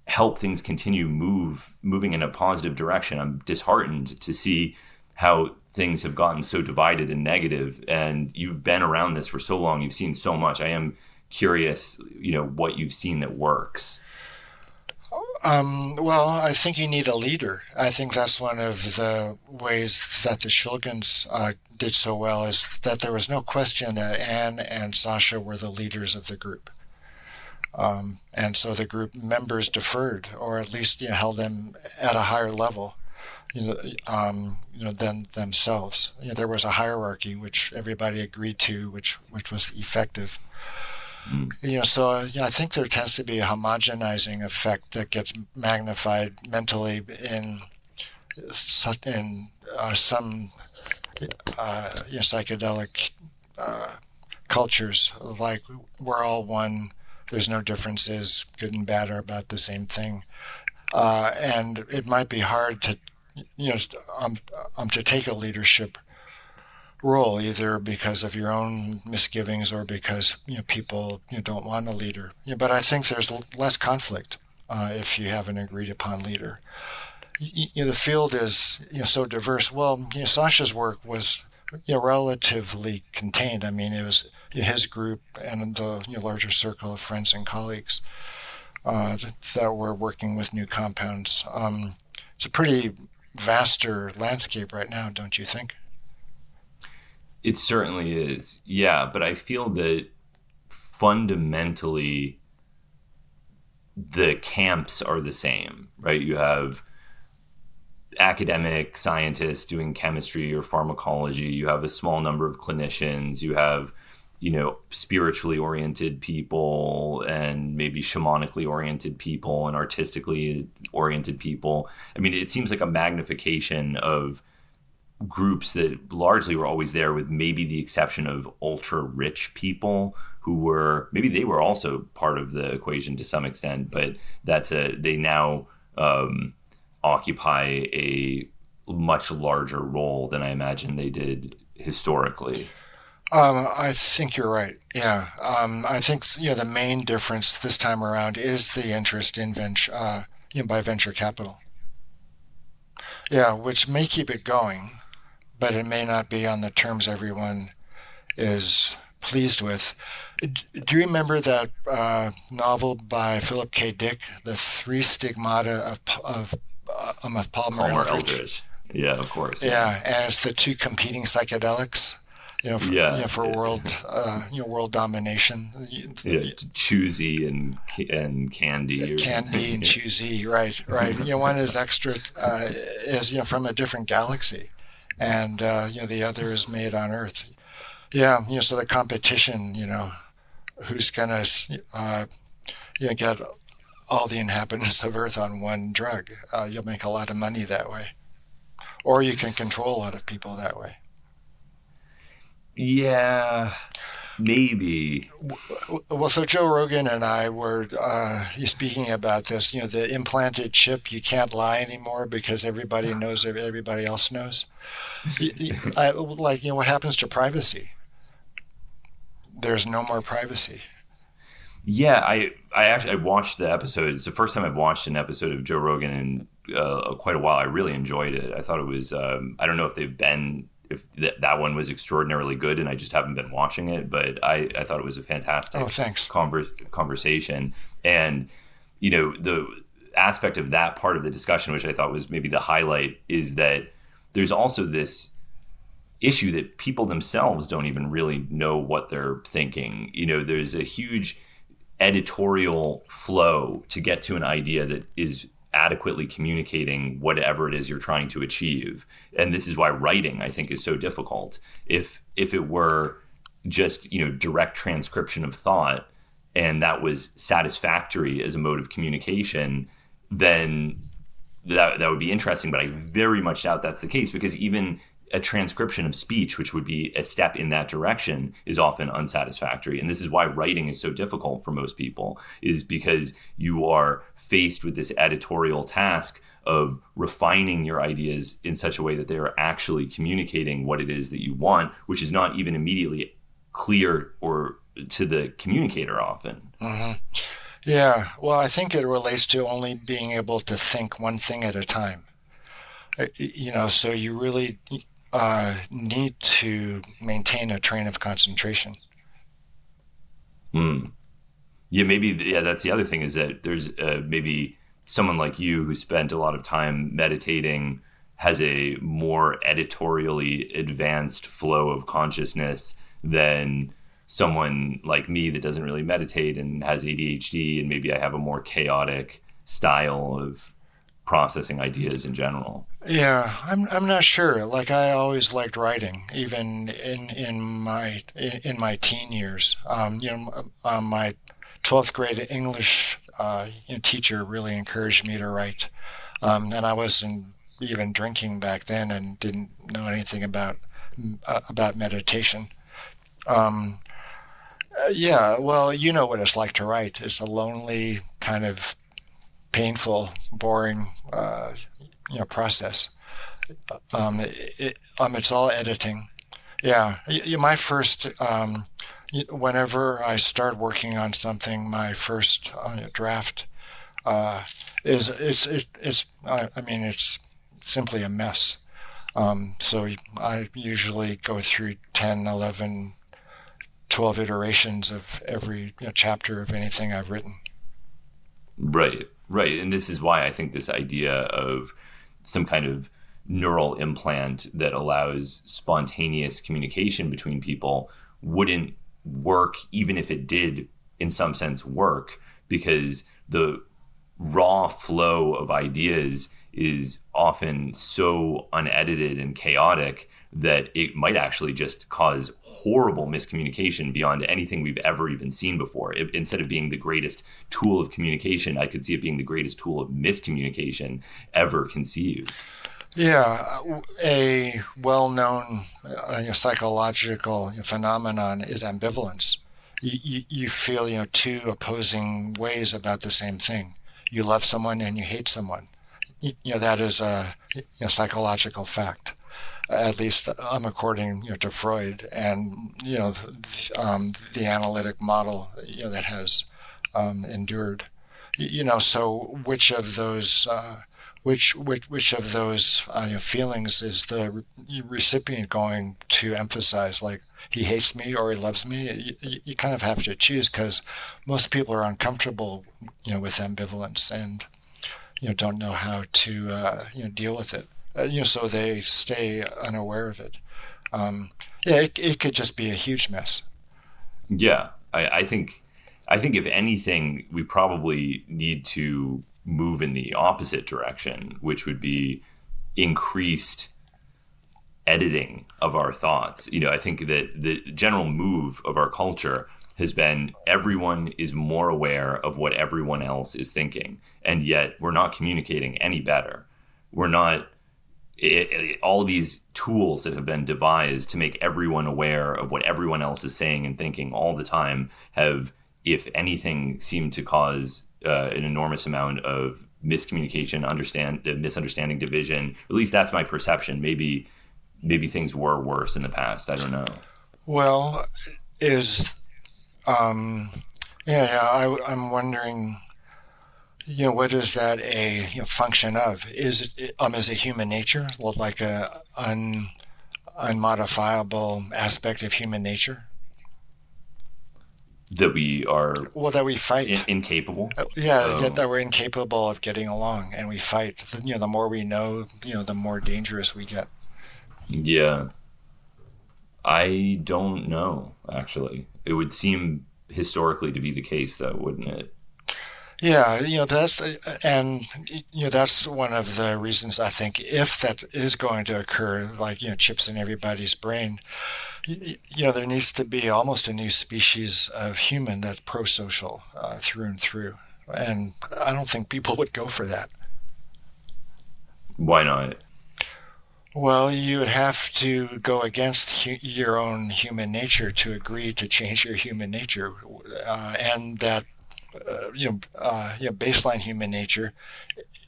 help things continue moving in a positive direction. I'm disheartened to see how things have gotten so divided and negative, and you've been around this for so long. You've seen so much. I am curious, what you've seen that works. Well, I think you need a leader. I think that's one of the ways that the Shulgins did so well, is that there was no question that Anne and Sasha were the leaders of the group. And so the group members deferred, or at least held them at a higher level, than themselves. There was a hierarchy which everybody agreed to, which was effective. So I think there tends to be a homogenizing effect that gets magnified mentally in some psychedelic cultures. Like, we're all one. There's no differences. Good and bad are about the same thing. And it might be hard to, to take a leadership role, either because of your own misgivings or because people don't want a leader. But I think there's less conflict if you have an agreed upon leader. The field is so diverse. Well, Sasha's work was relatively contained. I mean, it was his group and the larger circle of friends and colleagues that were working with new compounds. It's a pretty vaster landscape right now, don't you think? It certainly is, yeah. But I feel that fundamentally the camps are the same, right? You have academic scientists doing chemistry or pharmacology. You have a small number of clinicians. You have, spiritually oriented people, and maybe shamanically oriented people, and artistically oriented people. I mean, it seems like a magnification of groups that largely were always there, with maybe the exception of ultra rich people who maybe they were also part of the equation to some extent, but they now occupy a much larger role than I imagine they did historically. I think you're right. Yeah. I think the main difference this time around is the interest in by venture capital. Yeah, which may keep it going, but it may not be on the terms everyone is pleased with. Do you remember that novel by Philip K. Dick, The Three Stigmata of Palmer Eldritch? Yeah, of course. Yeah, and it's the two competing psychedelics. For world domination. Yeah, choosy and candy. Candy and choosy, right. One is extra, is from a different galaxy, and the other is made on Earth. Yeah, so the competition, who's gonna, get all the inhabitants of Earth on one drug. You'll make a lot of money that way, or you can control a lot of people that way. Yeah, maybe. Well, so Joe Rogan and I were speaking about this. The implanted chip, you can't lie anymore because everybody knows everybody else knows. What happens to privacy? There's no more privacy. Yeah, I actually watched the episode. It's the first time I've watched an episode of Joe Rogan in quite a while. I really enjoyed it. I thought it was. I don't know if that one was extraordinarily good, and I just haven't been watching it, but I thought it was a fantastic conversation. And, the aspect of that part of the discussion, which I thought was maybe the highlight, is that there's also this issue that people themselves don't even really know what they're thinking. There's a huge editorial flow to get to an idea that is adequately communicating whatever it is you're trying to achieve. And this is why writing, I think, is so difficult. If it were just, direct transcription of thought, and that was satisfactory as a mode of communication, then that would be interesting. But I very much doubt that's the case, because even a transcription of speech, which would be a step in that direction, is often unsatisfactory. And this is why writing is so difficult for most people, is because you are faced with this editorial task of refining your ideas in such a way that they are actually communicating what it is that you want, which is not even immediately clear or to the communicator often. Mm-hmm. Yeah, well, I think it relates to only being able to think one thing at a time. So you really need to maintain a train of concentration. Yeah, that's the other thing, is that there's maybe someone like you who spent a lot of time meditating has a more editorially advanced flow of consciousness than someone like me that doesn't really meditate and has ADHD, and maybe I have a more chaotic style of processing ideas in general. Yeah, I'm not sure. Like, I always liked writing, even in my teen years. My 12th grade English teacher really encouraged me to write, and I wasn't even drinking back then and didn't know anything about meditation. Yeah, well, you know what it's like to write. It's a lonely, kind of painful, boring, process. It's all editing. Yeah, my first, whenever I start working on something, my first draft it's simply a mess. So I usually go through 10, 11, 12 iterations of every chapter of anything I've written. Right. And this is why I think this idea of some kind of neural implant that allows spontaneous communication between people wouldn't work, even if it did in some sense work, because the raw flow of ideas is often so unedited and chaotic that it might actually just cause horrible miscommunication beyond anything we've ever even seen before. Instead of being the greatest tool of communication, I could see it being the greatest tool of miscommunication ever conceived. Yeah, a well-known psychological phenomenon is ambivalence. You feel two opposing ways about the same thing. You love someone and you hate someone. That is a psychological fact. At least according to Freud and the analytic model that has endured. So which of those feelings is the recipient going to emphasize? Like, he hates me or he loves me? You kind of have to choose, because most people are uncomfortable with ambivalence and don't know how to deal with it. So they stay unaware of it. It could just be a huge mess. Yeah, I think if anything, we probably need to move in the opposite direction, which would be increased editing of our thoughts. I think that the general move of our culture has been everyone is more aware of what everyone else is thinking, and yet we're not communicating any better. We're not. All these tools that have been devised to make everyone aware of what everyone else is saying and thinking all the time have, if anything, seemed to cause an enormous amount of miscommunication, misunderstanding, division. At least that's my perception. Maybe things were worse in the past. I don't know. Well, I'm wondering, what is that a function of? Is it human nature, like a unmodifiable aspect of human nature? That we are that we fight, incapable. That we're incapable of getting along, and we fight. The more we know, the more dangerous we get. Yeah, I don't know. Actually, it would seem historically to be the case, though, wouldn't it? Yeah, that's one of the reasons I think, if that is going to occur, like chips in everybody's brain, There needs to be almost a new species of human that's pro-social through and through. And I don't think people would go for that. Why not? Well, you would have to go against your own human nature to agree to change your human nature, and that baseline human nature,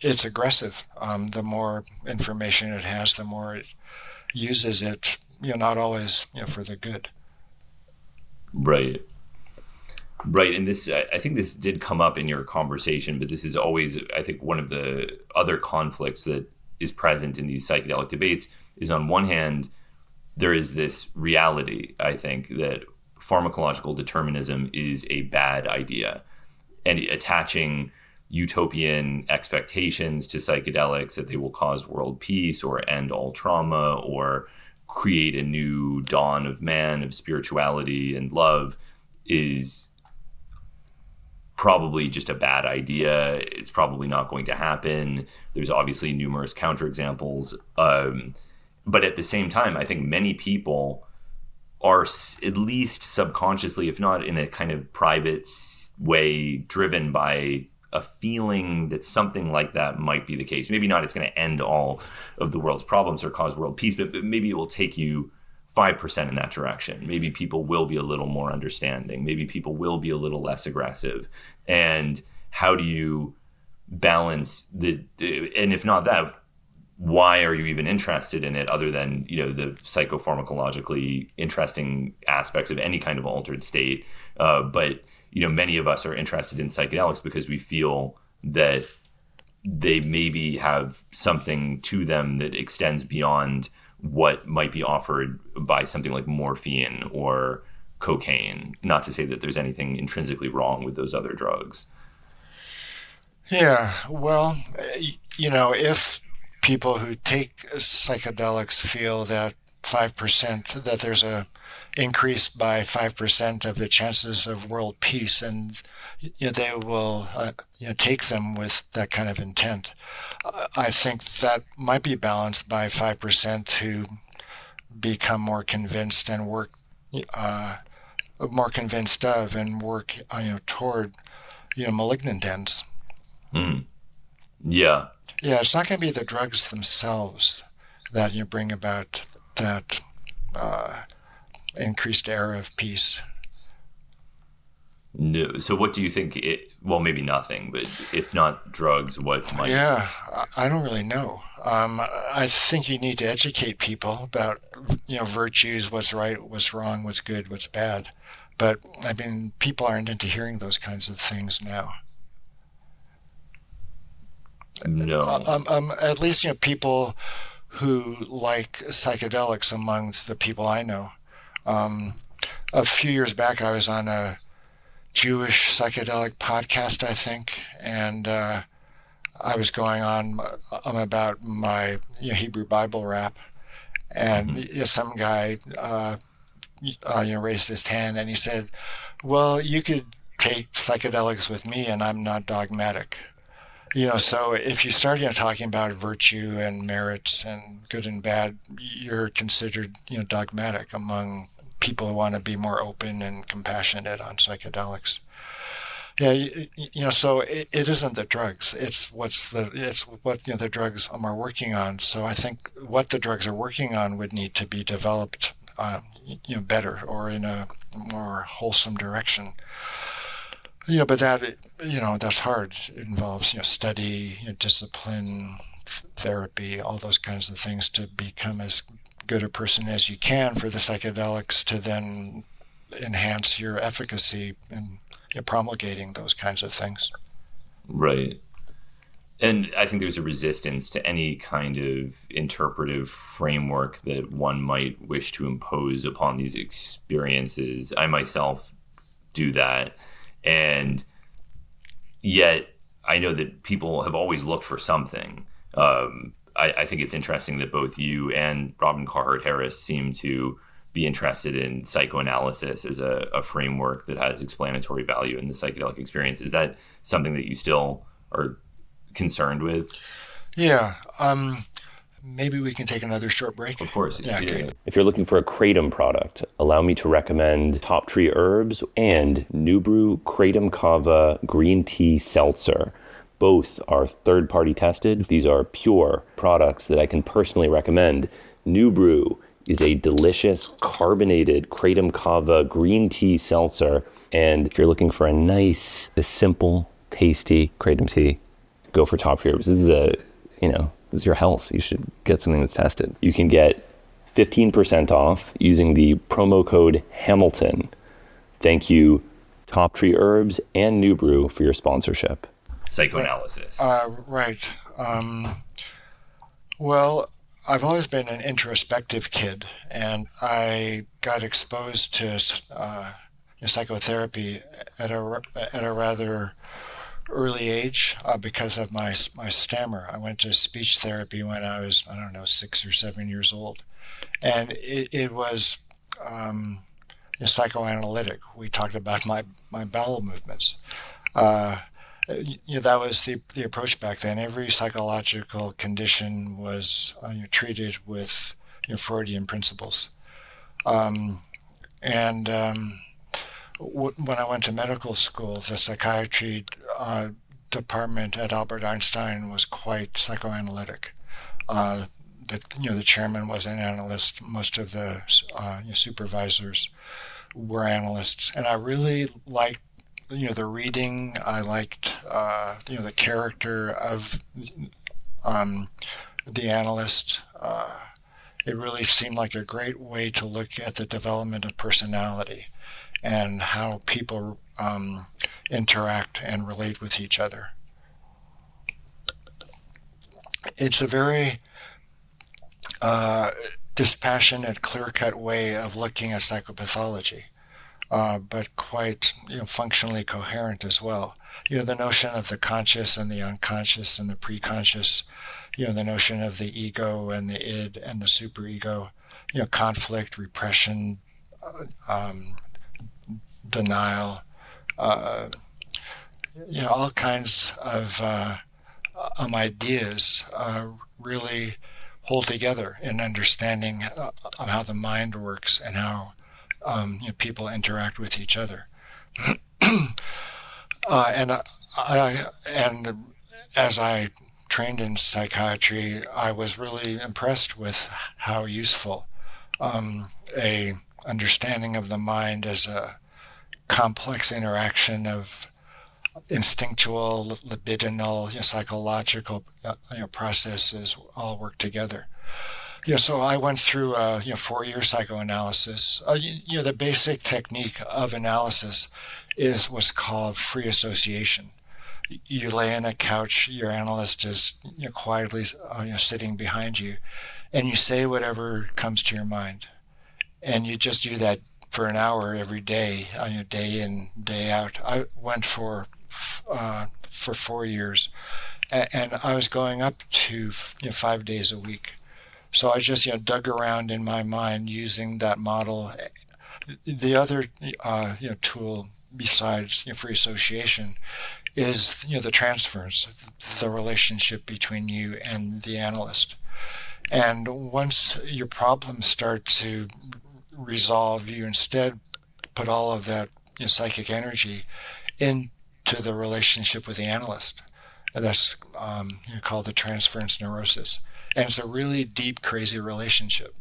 it's aggressive. The more information it has, the more it uses it. Not always for the good. Right. Right. And this, I think this did come up in your conversation, but this is always, I think, one of the other conflicts that is present in these psychedelic debates is, on one hand, there is this reality, I think, that pharmacological determinism is a bad idea. And attaching utopian expectations to psychedelics, that they will cause world peace or end all trauma or create a new dawn of man, of spirituality and love, is probably just a bad idea. It's probably not going to happen. There's obviously numerous counterexamples. But at the same time, I think many people are at least subconsciously, if not in a kind of private way, driven by a feeling that something like that might be the case. Maybe not it's going to end all of the world's problems or cause world peace, but maybe it will take you 5% in that direction. Maybe people will be a little more understanding. Maybe people will be a little less aggressive. And how do you balance and if not that, why are you even interested in it other than, the psychopharmacologically interesting aspects of any kind of altered state? But many of us are interested in psychedelics because we feel that they maybe have something to them that extends beyond what might be offered by something like morphine or cocaine. Not to say that there's anything intrinsically wrong with those other drugs. Yeah, well, if people who take psychedelics feel that 5%, that there's a increase by 5% of the chances of world peace, and they will take them with that kind of intent. I think that might be balanced by 5% who become more convinced and work more convinced of and work toward malignant ends. Yeah. Yeah, it's not going to be the drugs themselves that bring about that increased era of peace. No. So what do you think well, maybe nothing, but if not drugs, what might? Yeah, I don't really know. I think you need to educate people about, virtues, what's right, what's wrong, what's good, what's bad. But, people aren't into hearing those kinds of things now. No. At least, people who like psychedelics among the people I know. A few years back, I was on a Jewish psychedelic podcast, I think, and I was going on about my Hebrew Bible rap, and some guy raised his hand and he said, "Well, you could take psychedelics with me, and I'm not dogmatic." So if you start, talking about virtue and merits and good and bad, you're considered, dogmatic among people who want to be more open and compassionate on psychedelics. Yeah, so it isn't the drugs. It's what the drugs are working on. So I think what the drugs are working on would need to be developed, better or in a more wholesome direction. But that, that's hard. It involves, study, discipline, therapy, all those kinds of things to become as good a person as you can for the psychedelics to then enhance your efficacy in promulgating those kinds of things. Right. And I think there's a resistance to any kind of interpretive framework that one might wish to impose upon these experiences. I myself do that. And yet I know that people have always looked for something. I think it's interesting that both you and Robin Carhart Harris seem to be interested in psychoanalysis as a framework that has explanatory value in the psychedelic experience. Is that something that you still are concerned with? Yeah. maybe we can take another short break. Of course. Yeah, great. If you're looking for a Kratom product, allow me to recommend Top Tree Herbs and New Brew Kratom Kava Green Tea Seltzer. Both are third-party tested. These are pure products that I can personally recommend. New Brew is a delicious carbonated Kratom Kava green tea seltzer. And if you're looking for a nice, simple, tasty Kratom tea, go for Top Tree Herbs. This is your health. You should get something that's tested. You can get 15% off using the promo code Hamilton. Thank you, Top Tree Herbs and New Brew, for your sponsorship. Psychoanalysis. Right. Well, I've always been an introspective kid, and I got exposed to psychotherapy at a rather early age because of my stammer. I went to speech therapy when I was, 6 or 7 years old, and it was psychoanalytic. We talked about my bowel movements. That was the approach back then. Every psychological condition was treated with Freudian principles. When I went to medical school, the psychiatry department at Albert Einstein was quite psychoanalytic. The chairman was an analyst. Most of the supervisors were analysts, and I really liked the reading. I liked the character of the analyst. It really seemed like a great way to look at the development of personality and how people interact and relate with each other. It's a very dispassionate, clear-cut way of looking at psychopathology. But quite functionally coherent as well. The notion of the conscious and the unconscious and the preconscious, the notion of the ego and the id and the superego, conflict, repression, denial, all kinds of ideas really hold together in understanding of how the mind works and how people interact with each other. And as I trained in psychiatry, I was really impressed with how useful a understanding of the mind as a complex interaction of instinctual, libidinal, psychological processes all work together. So I went through 4-year psychoanalysis. The basic technique of analysis is what's called free association. You lay on a couch, your analyst is quietly sitting behind you, and you say whatever comes to your mind. And you just do that for an hour every day, day in, day out. I went for 4 years, and I was going up to 5 days a week. So I just dug around in my mind using that model. The other tool besides free association is the transference, the relationship between you and the analyst. And once your problems start to resolve, you instead put all of that psychic energy into the relationship with the analyst. And that's called the transference neurosis. And it's a really deep, crazy relationship.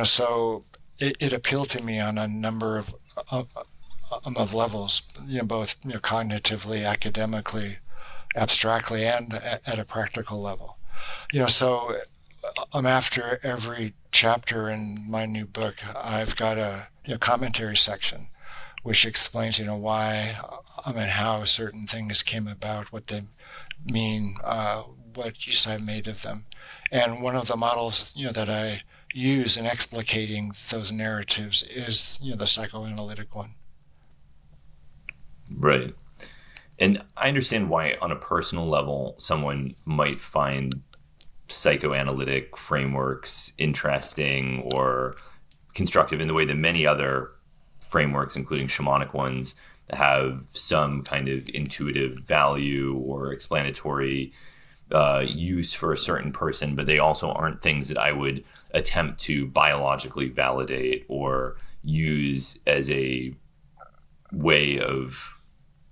So it appealed to me on a number of levels, both cognitively, academically, abstractly, and at a practical level. So after every chapter in my new book, I've got a commentary section which explains why and how certain things came about, what they mean, what use I made of them. And one of the models that I use in explicating those narratives is the psychoanalytic one. Right. And I understand why on a personal level someone might find psychoanalytic frameworks interesting or constructive in the way that many other frameworks, including shamanic ones, have some kind of intuitive value or explanatory use for a certain person, but they also aren't things that I would attempt to biologically validate or use as a way of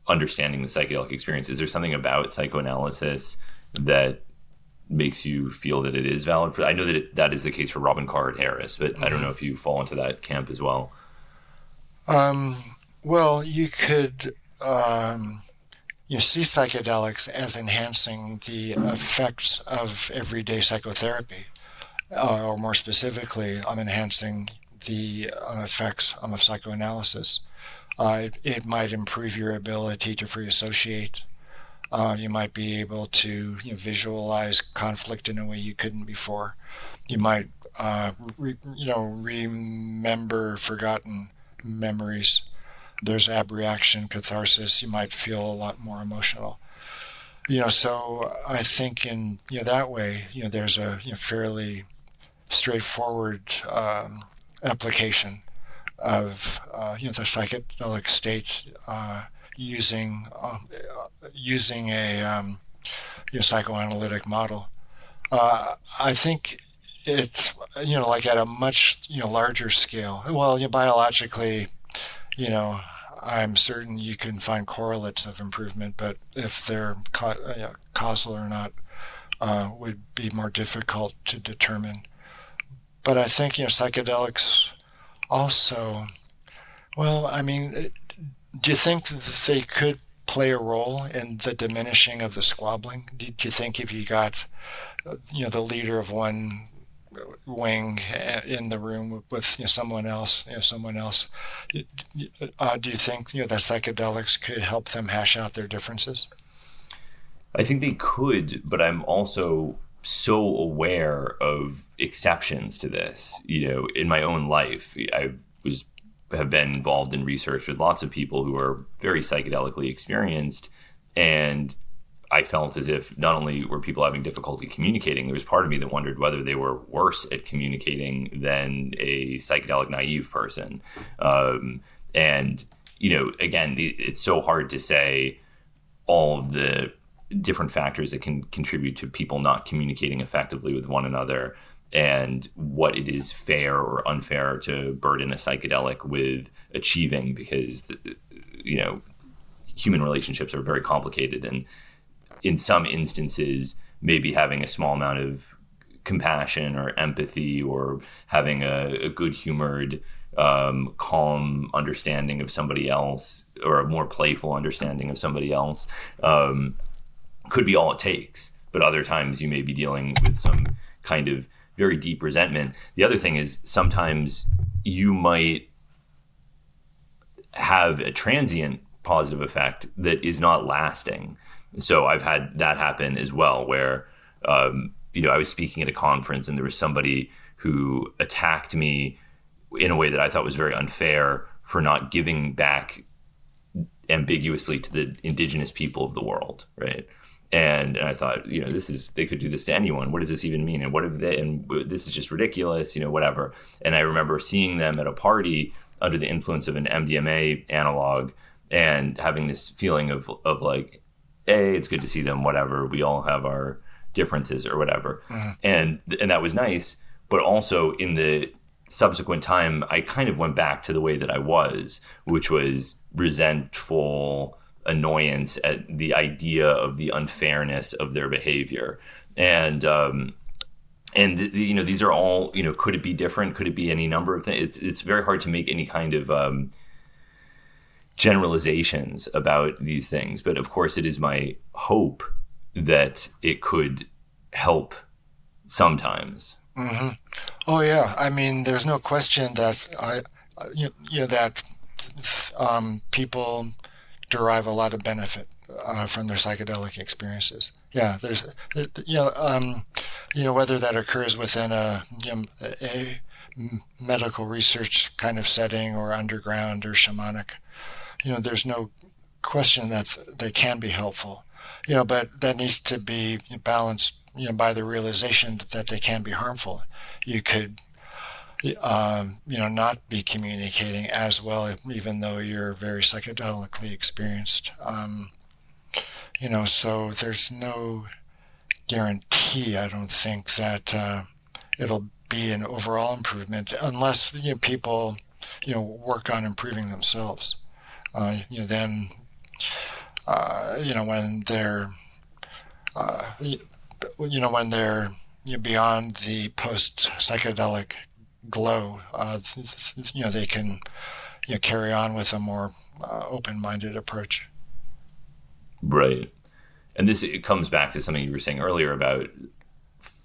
understanding the psychedelic experience. Is there something about psychoanalysis that makes you feel that it is valid for? I know that that is the case for Robin Carhart Harris, but I don't know if you fall into that camp as well. Well, you could you see psychedelics as enhancing the effects of everyday psychotherapy, or more specifically, enhancing the effects of psychoanalysis. It might improve your ability to free associate. You might be able to visualize conflict in a way you couldn't before. You might, remember forgotten memories. There's abreaction, catharsis. You might feel a lot more emotional. So I think in that way, there's a fairly straightforward application of the psychedelic state using a psychoanalytic model. I think it's like at a much larger scale. Well, biologically, I'm certain you can find correlates of improvement, but if they're causal or not would be more difficult to determine. But I think psychedelics also. Well, I mean, do you think that they could play a role in the diminishing of the squabbling? Do you think if you got the leader of one wing in the room with someone else, do you think that psychedelics could help them hash out their differences? I think they could, but I'm also so aware of exceptions to this. In my own life, have been involved in research with lots of people who are very psychedelically experienced, and I felt as if not only were people having difficulty communicating, there was part of me that wondered whether they were worse at communicating than a psychedelic naive person. And again, it's so hard to say all of the different factors that can contribute to people not communicating effectively with one another, and what it is fair or unfair to burden a psychedelic with achieving, because human relationships are very complicated, and in some instances maybe having a small amount of compassion or empathy or having a good humored calm understanding of somebody else, or a more playful understanding of somebody else, could be all it takes. But other times you may be dealing with some kind of very deep resentment. The other thing is sometimes you might have a transient positive effect that is not lasting. So I've had that happen as well, where I was speaking at a conference and there was somebody who attacked me in a way that I thought was very unfair for not giving back ambiguously to the indigenous people of the world, right? And I thought, they could do this to anyone. What does this even mean? And what have they? And this is just ridiculous, whatever. And I remember seeing them at a party under the influence of an MDMA analog, and having this feeling of like, hey, it's good to see them, whatever. We all have our differences or whatever. Mm-hmm. And that was nice. But also in the subsequent time, I kind of went back to the way that I was, which was resentful, annoyance at the idea of the unfairness of their behavior. And these are all, could it be different? Could it be any number of things? It's very hard to make any kind of generalizations about these things. But of course, it is my hope that it could help sometimes. Mm-hmm. Oh yeah, I mean, there's no question that people derive a lot of benefit from their psychedelic experiences. Yeah, there's whether that occurs within a medical research kind of setting or underground or shamanic, there's no question that they can be helpful. But that needs to be balanced, by the realization that they can be harmful. You could not be communicating as well, even though you're very psychedelically experienced. So there's no guarantee. I don't think that it'll be an overall improvement unless people work on improving themselves. Then when they're when they're beyond the post psychedelic glow, they can carry on with a more open-minded approach. Right. And it comes back to something you were saying earlier about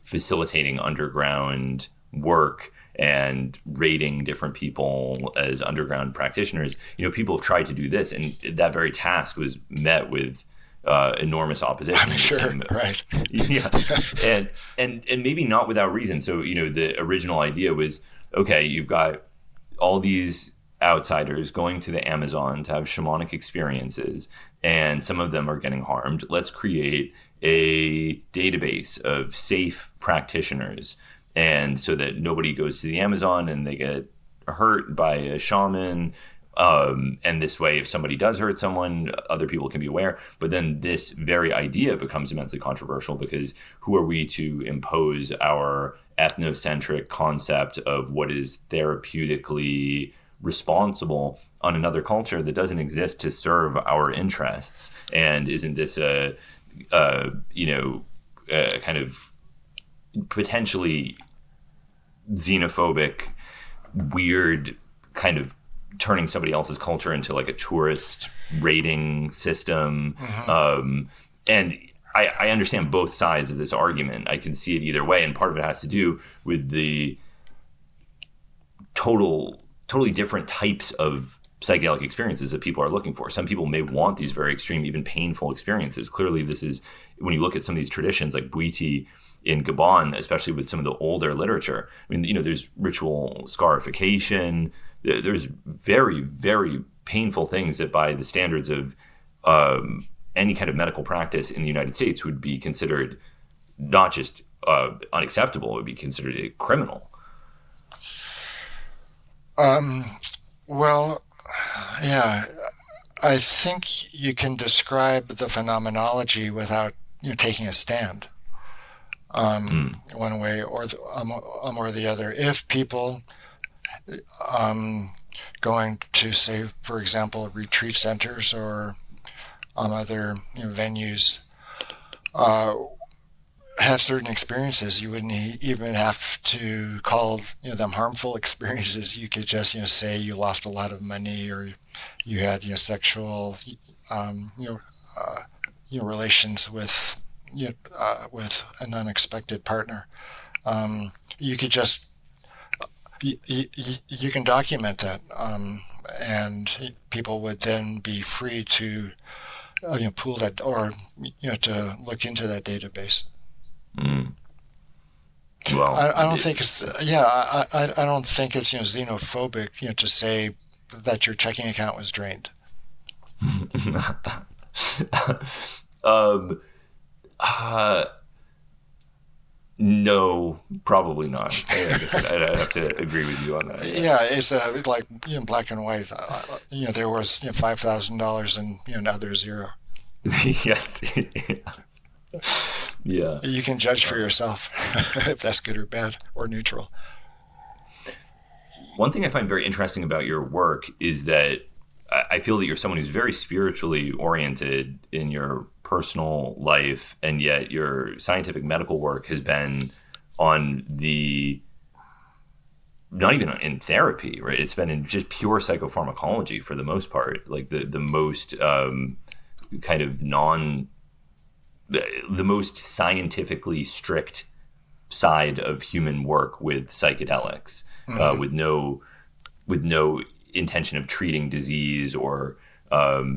facilitating underground work and rating different people as underground practitioners. People have tried to do this, and that very task was met with enormous opposition. I'm sure, right? Yeah, and maybe not without reason. So the original idea was, okay, you've got all these outsiders going to the Amazon to have shamanic experiences, and some of them are getting harmed. Let's create a database of safe practitioners, and so that nobody goes to the Amazon and they get hurt by a shaman. And this way, if somebody does hurt someone, other people can be aware. But then this very idea becomes immensely controversial, because who are we to impose our ethnocentric concept of what is therapeutically responsible on another culture that doesn't exist to serve our interests? And isn't this a kind of potentially xenophobic, weird kind of turning somebody else's culture into like a tourist rating system? And I understand both sides of this argument. I can see it either way, and part of it has to do with the totally different types of psychedelic experiences that people are looking for. Some people may want these very extreme, even painful experiences. Clearly, this is, when you look at some of these traditions like Bwiti in Gabon, especially with some of the older literature, I mean, there's ritual scarification. There's very, very painful things that by the standards of any kind of medical practice in the United States would be considered not just unacceptable, it would be considered criminal. Well, yeah, I think you can describe the phenomenology without taking a stand one way or the other. If people going to, say, for example, retreat centers or other venues had certain experiences, you wouldn't even have to call them harmful experiences. You could just say you lost a lot of money, or you had sexual relations with an unexpected partner. You could just you can document that, and people would then be free to pool that, or to look into that database. Well, I don't think it's I don't think it's xenophobic to say that your checking account was drained. No, probably not. I guess I'd have to agree with you on that. Yeah, it's like black and white. There was $5,000 and another zero. Yes. Yeah. You can judge for yourself if that's good or bad or neutral. One thing I find very interesting about your work is that I feel that you're someone who's very spiritually oriented in your personal life, and yet your scientific medical work has been on not even in therapy, right? It's been in just pure psychopharmacology for the most part, like the most kind of the most scientifically strict side of human work with psychedelics, with no intention of treating disease or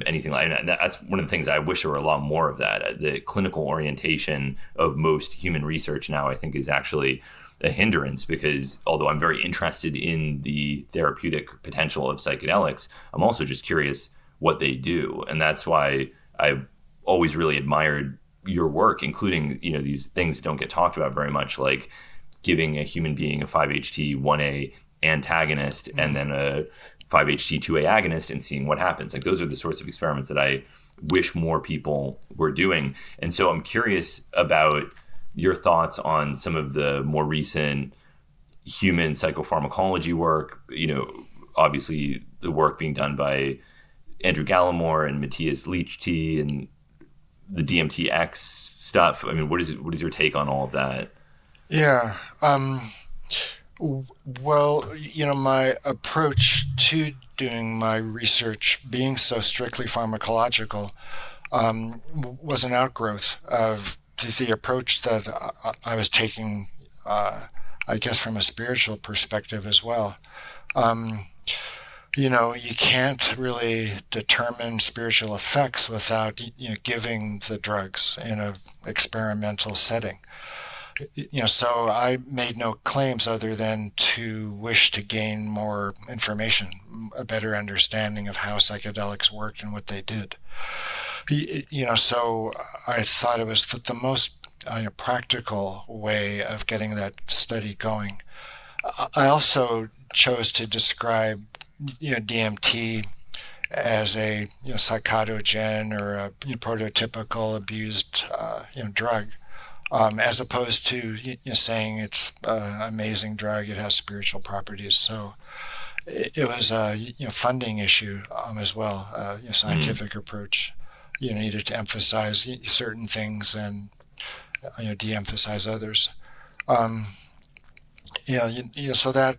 anything like that. That's one of the things I wish there were a lot more of that. The clinical orientation of most human research now, I think, is actually a hindrance, because although I'm very interested in the therapeutic potential of psychedelics, I'm also just curious what they do. And that's why I've always really admired your work, including, these things don't get talked about very much, like giving a human being a 5-HT1A antagonist and then a 5-HT2A agonist and seeing what happens. Like, those are the sorts of experiments that I wish more people were doing. And so I'm curious about your thoughts on some of the more recent human psychopharmacology work. Obviously the work being done by Andrew Gallimore and Matthias Liechti and the DMT-X stuff. I mean, what is your take on all of that? Yeah. Well, my approach to doing my research, being so strictly pharmacological, was an outgrowth of the approach that I was taking, I guess, from a spiritual perspective as well. You can't really determine spiritual effects without giving the drugs in an experimental setting. So I made no claims other than to wish to gain more information, a better understanding of how psychedelics worked and what they did. So I thought it was the most practical way of getting that study going. I also chose to describe DMT as a psychotogen or a prototypical abused drug, as opposed to saying it's an amazing drug, it has spiritual properties. So it was a funding issue as well, scientific approach. Needed to emphasize certain things and de-emphasize others. So that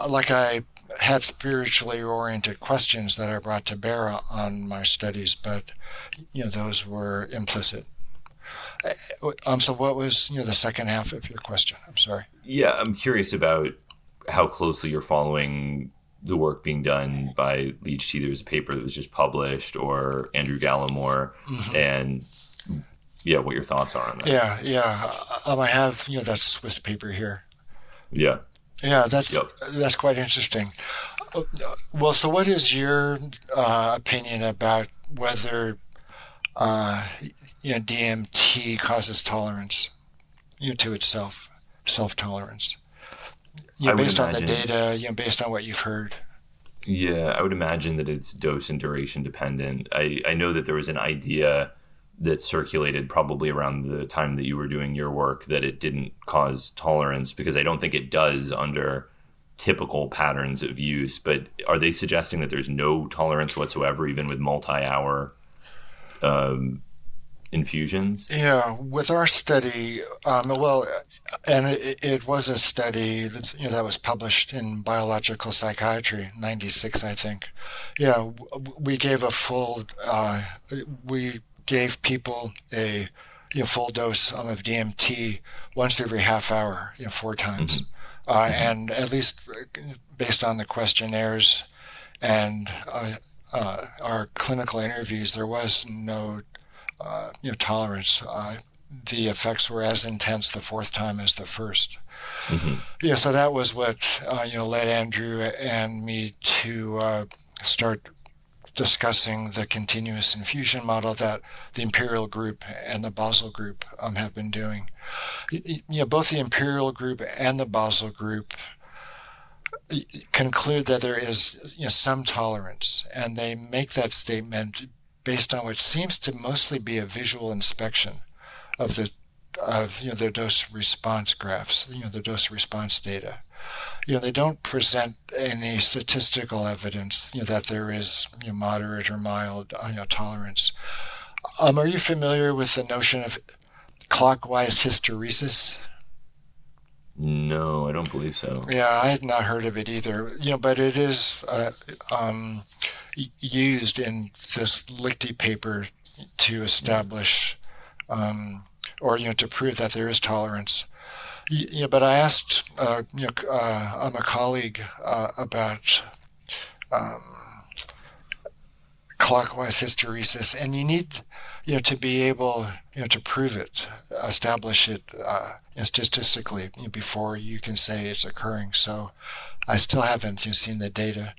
like I had spiritually oriented questions that I brought to bear on my studies, but those were implicit. So what was the second half of your question? I'm sorry. Yeah, I'm curious about how closely you're following the work being done by Liechti. There was a paper that was just published, or Andrew Gallimore, and what your thoughts are on that. I have that Swiss paper here. Yeah. Yeah, that's quite interesting. Well, so what is your opinion about whether DMT causes tolerance to itself, self-tolerance? Based on the data, based on what you've heard. Yeah, I would imagine that it's dose and duration dependent. I know that there was an idea that circulated probably around the time that you were doing your work that it didn't cause tolerance, because I don't think it does under typical patterns of use. But are they suggesting that there's no tolerance whatsoever, even with multi-hour infusions? Yeah, with our study, and it was a study that was published in Biological Psychiatry, 96, I think. Yeah, we gave we gave people a full dose of DMT once every half hour, 4 times. And at least based on the questionnaires and our clinical interviews, there was no tolerance. The effects were as intense the 4th time as the first. So that was what led Andrew and me to start discussing the continuous infusion model that the Imperial group and the Basel group have been doing. Both the Imperial group and the Basel group conclude that there is some tolerance, and they make that statement based on what seems to mostly be a visual inspection of their dose response graphs, the dose response data. They don't present any statistical evidence that there is moderate or mild tolerance. Are you familiar with the notion of clockwise hysteresis? No, I don't believe so. Yeah, I had not heard of it either. But it is used in this Liechti paper to establish or to prove that there is tolerance. But I asked a colleague about clockwise hysteresis, and you need to be able to prove it, establish it statistically before you can say it's occurring. So I still haven't seen the data.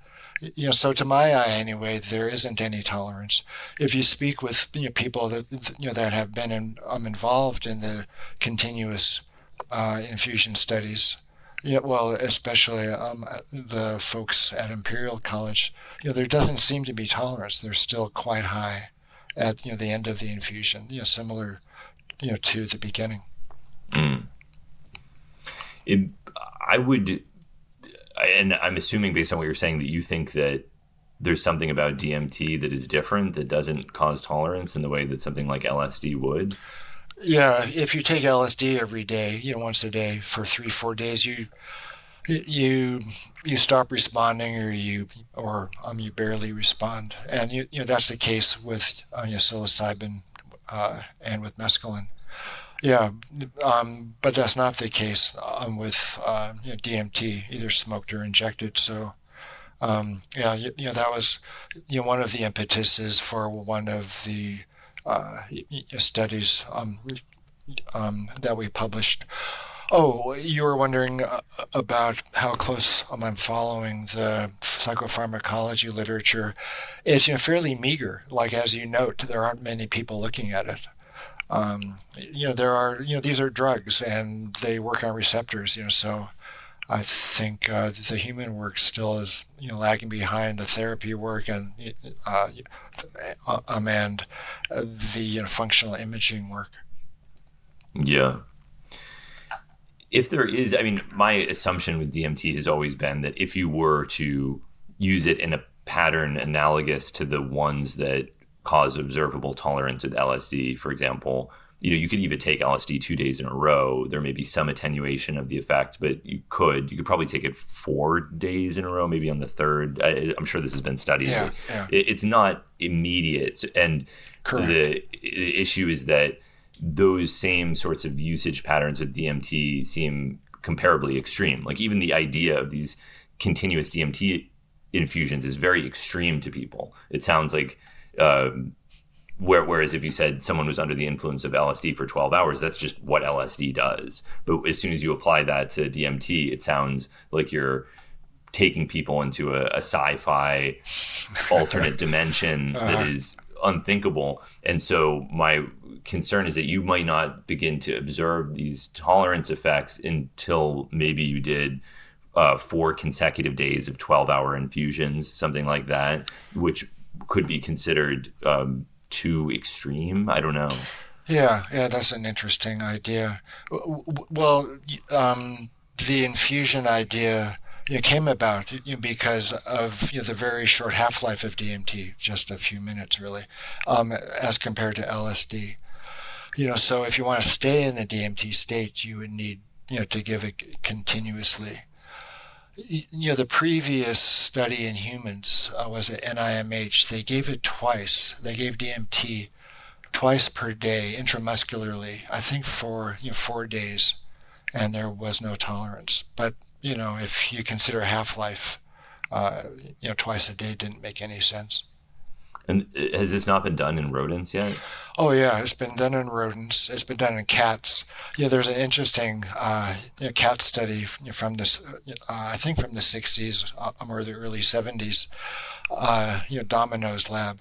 So to my eye anyway, there isn't any tolerance. If you speak with people that have been involved in the continuous infusion studies, especially the folks at Imperial College, there doesn't seem to be tolerance. They're still quite high at the end of the infusion. Similar to the beginning. I would, and I'm assuming based on what you're saying that you think that there's something about DMT that is different, that doesn't cause tolerance in the way that something like LSD would. Yeah, if you take LSD every day, once a day for 3-4 days, you stop responding, or you barely respond, and that's the case with psilocybin and with mescaline. Yeah, but that's not the case with DMT, either smoked or injected. So that was one of the impetuses for one of the studies that we published. Oh, you were wondering about how close I'm following the psychopharmacology literature. It's fairly meager. Like, as you note, there aren't many people looking at it. There are, these are drugs and they work on receptors, so I think the human work still is, lagging behind the therapy work and the functional imaging work. Yeah. If there is, my assumption with DMT has always been that if you were to use it in a pattern analogous to the ones that cause observable tolerance with LSD, for example, you could even take LSD 2 days in a row. There may be some attenuation of the effect, but you could probably take it 4 days in a row, maybe on the third. I'm sure this has been studied. Yeah. It's not immediate. And Correct. The issue is that those same sorts of usage patterns with DMT seem comparably extreme. Like, even the idea of these continuous DMT infusions is very extreme to people. It sounds like, whereas if you said someone was under the influence of LSD for 12 hours, that's just what LSD does. But as soon as you apply that to DMT, it sounds like you're taking people into a sci-fi alternate dimension that is unthinkable. And so my concern is that you might not begin to observe these tolerance effects until maybe you did 4 consecutive days of 12-hour infusions, something like that, which could be considered too extreme. I don't know. Yeah, that's an interesting idea. Well, the infusion idea came about because of the very short half-life of DMT, just a few minutes really, as compared to LSD. So if you want to stay in the DMT state, you would need to give it continuously. The previous study in humans was at NIMH. They gave it twice. They gave DMT twice per day intramuscularly, I think for 4 days, and there was no tolerance. But if you consider half-life, twice a day didn't make any sense. And has this not been done in rodents yet? Oh yeah, it's been done in rodents. It's been done in cats. There's an interesting cat study from this, I think from the 60s or the early 70s. Domino's lab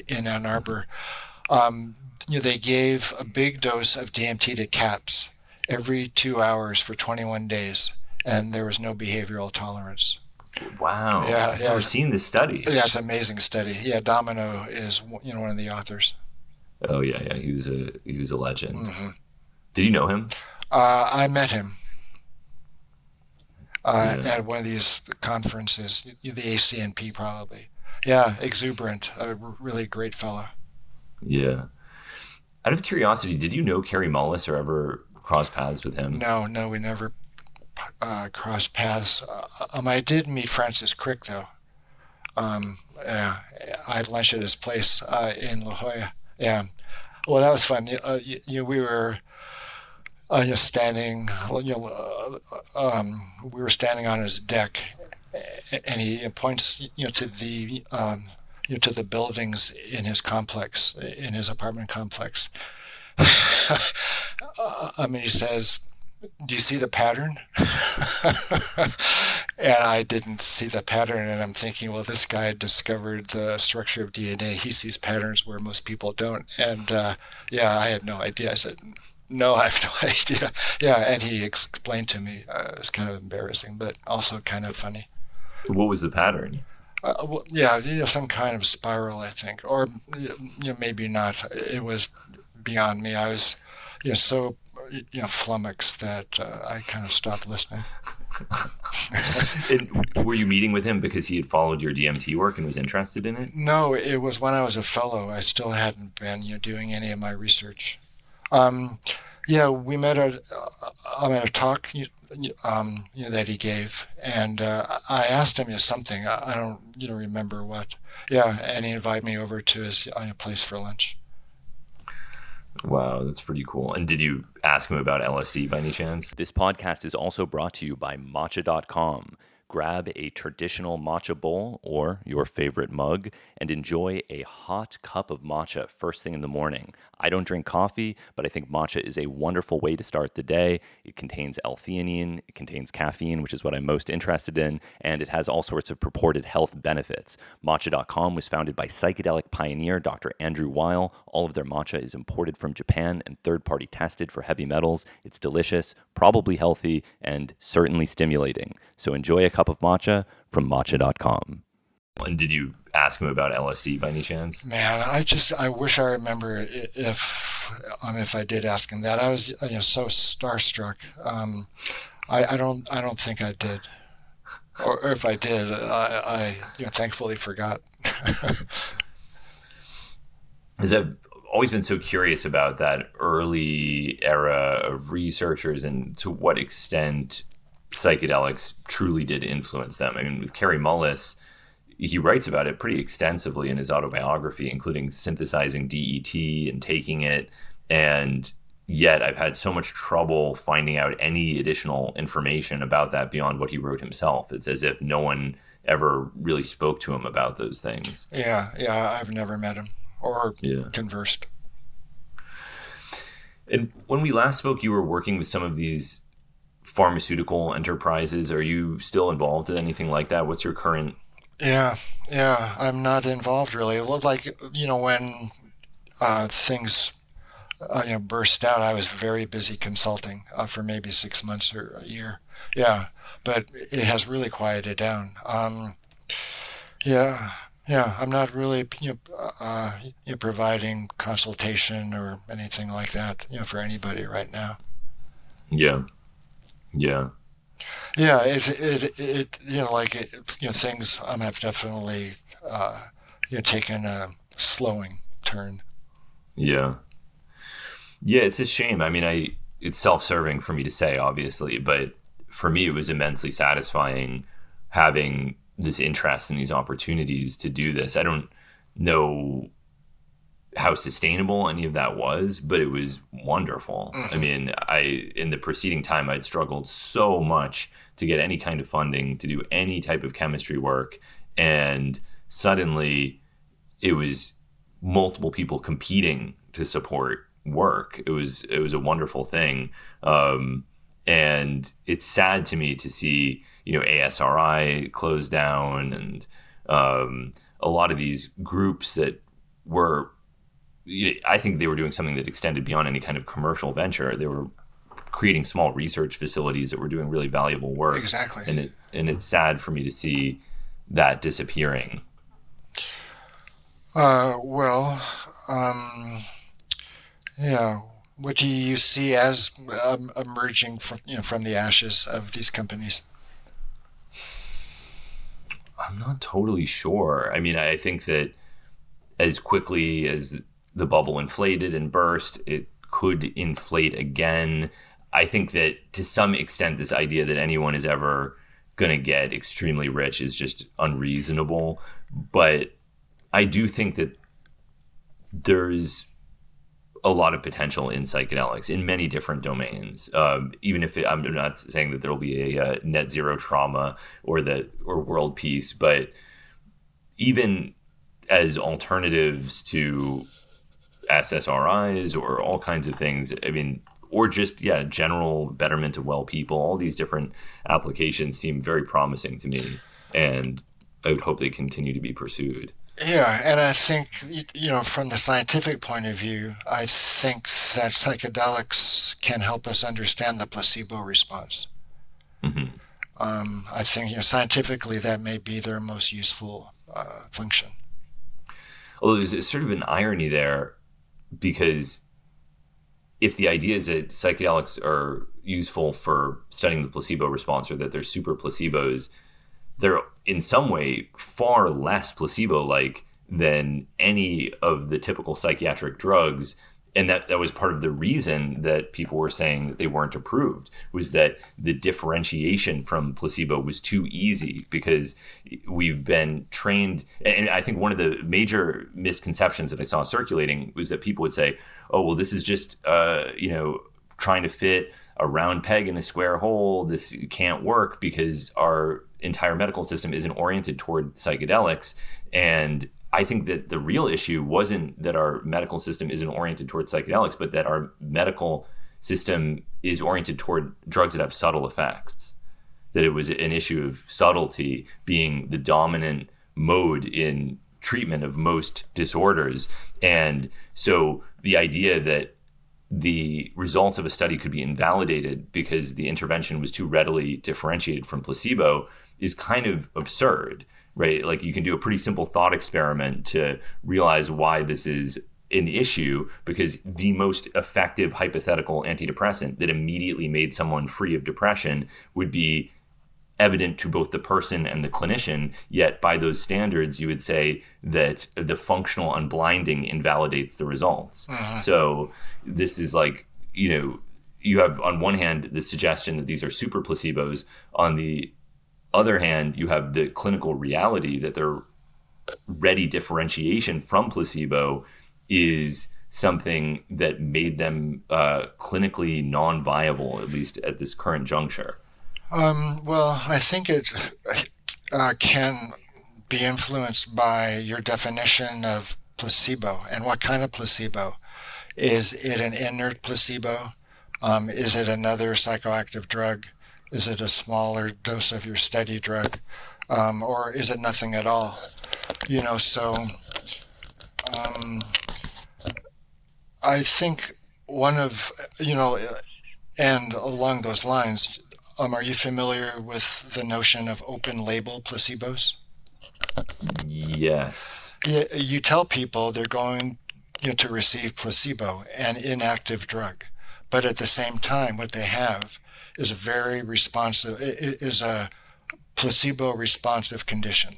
in Ann Arbor. They gave a big dose of DMT to cats every 2 hours for 21 days, and there was no behavioral tolerance. Wow. Yeah, I've never seen this study. Yeah, it's an amazing study. Yeah, Domino is one of the authors. Oh yeah. He was a legend. Mm-hmm. Did you know him? I met him at one of these conferences, the ACNP probably. Yeah, exuberant, a really great fellow. Yeah. Out of curiosity, did you know Carey Mullis or ever cross paths with him? No, we never crossed paths. I did meet Francis Crick, though. I had lunch at his place in La Jolla. Yeah. Well, that was fun. We were standing. We were standing on his deck, and he points, to the to the buildings in his complex, in his apartment complex. He says, "Do you see the pattern?" And I didn't see the pattern, and I'm thinking, well, this guy discovered the structure of DNA. He sees patterns where most people don't. And I had no idea. I said, no, I have no idea. Yeah, and he explained to me. It was kind of embarrassing, but also kind of funny. What was the pattern? Some kind of spiral, I think, or maybe not. It was beyond me. I was, so flummoxed that I kind of stopped listening. And were you meeting with him because he had followed your DMT work and was interested in it? No, it was when I was a fellow. I still hadn't been doing any of my research. We met at a talk that he gave, and I asked him something. I don't remember what. Yeah, and he invited me over to his place for lunch. Wow, that's pretty cool. And did you ask him about LSD by any chance? This podcast is also brought to you by matcha.com. Grab a traditional matcha bowl or your favorite mug and enjoy a hot cup of matcha first thing in the morning. I don't drink coffee, but I think matcha is a wonderful way to start the day. It contains L-theanine, it contains caffeine, which is what I'm most interested in, and it has all sorts of purported health benefits. Matcha.com was founded by psychedelic pioneer Dr. Andrew Weil. All of their matcha is imported from Japan and third-party tested for heavy metals. It's delicious, probably healthy, and certainly stimulating. So enjoy a cup of matcha from matcha.com. And did you ask him about LSD by any chance? Man, I wish I remember if I did ask him that. I was so starstruck. I don't think I did, or if I did, I thankfully forgot. Because I've always been so curious about that early era of researchers and to what extent psychedelics truly did influence them. I mean, with Kary Mullis, he writes about it pretty extensively in his autobiography, including synthesizing DET and taking it. And yet I've had so much trouble finding out any additional information about that beyond what he wrote himself. It's as if no one ever really spoke to him about those things. Yeah, I've never met him or conversed. And when we last spoke, you were working with some of these pharmaceutical enterprises. Are you still involved in anything like that? What's your current... Yeah, I'm not involved really. It looked like, when things, burst out, I was very busy consulting for maybe 6 months or a year. Yeah, but it has really quieted down. I'm not really, providing consultation or anything like that, for anybody right now. Yeah. Yeah, things have definitely taken a slowing turn. Yeah, it's a shame. I mean, it's self-serving for me to say, obviously, but for me, it was immensely satisfying having this interest in these opportunities to do this. I don't know how sustainable any of that was, but it was wonderful. I mean, in the preceding time, I'd struggled so much to get any kind of funding to do any type of chemistry work. And suddenly it was multiple people competing to support work. It was a wonderful thing. And it's sad to me to see, ASRI close down and a lot of these groups that were, I think they were doing something that extended beyond any kind of commercial venture. They were creating small research facilities that were doing really valuable work. Exactly. And it's sad for me to see that disappearing. What do you see as emerging from the ashes of these companies? I'm not totally sure. I mean, I think that as quickly as the bubble inflated and burst, it could inflate again. I think that to some extent, this idea that anyone is ever going to get extremely rich is just unreasonable. But I do think that there's a lot of potential in psychedelics in many different domains. Even if I'm not saying that there will be a net zero trauma or world peace, but even as alternatives to SSRIs or all kinds of things, I mean, or just, general betterment of well people, all these different applications seem very promising to me. And I would hope they continue to be pursued. Yeah, and I think, from the scientific point of view, I think that psychedelics can help us understand the placebo response. Mm-hmm. I think, scientifically, that may be their most useful function. Although there's sort of an irony there, because if the idea is that psychedelics are useful for studying the placebo response, or that they're super placebos, they're in some way far less placebo-like than any of the typical psychiatric drugs. And that was part of the reason that people were saying that they weren't approved, was that the differentiation from placebo was too easy, because we've been trained. And I think one of the major misconceptions that I saw circulating was that people would say, oh, well, this is just, trying to fit a round peg in a square hole. This can't work because our entire medical system isn't oriented toward psychedelics. And I think that the real issue wasn't that our medical system isn't oriented toward psychedelics, but that our medical system is oriented toward drugs that have subtle effects. That it was an issue of subtlety being the dominant mode in treatment of most disorders. And so the idea that the results of a study could be invalidated because the intervention was too readily differentiated from placebo is kind of absurd. Right? Like, you can do a pretty simple thought experiment to realize why this is an issue, because the most effective hypothetical antidepressant that immediately made someone free of depression would be evident to both the person and the clinician. Yet by those standards, you would say that the functional unblinding invalidates the results. So this is like, you have on one hand the suggestion that these are super placebos. On the other hand, you have the clinical reality that their ready differentiation from placebo is something that made them clinically non-viable, at least at this current juncture. Well, I think it can be influenced by your definition of placebo and what kind of placebo. Is it an inert placebo? Is it another psychoactive drug? Is it a smaller dose of your steady drug? Or is it nothing at all? I think one of, and along those lines, are you familiar with the notion of open label placebos? Yes. Yeah, you tell people they're going to receive placebo, an inactive drug, but at the same time, what they have is a placebo responsive condition,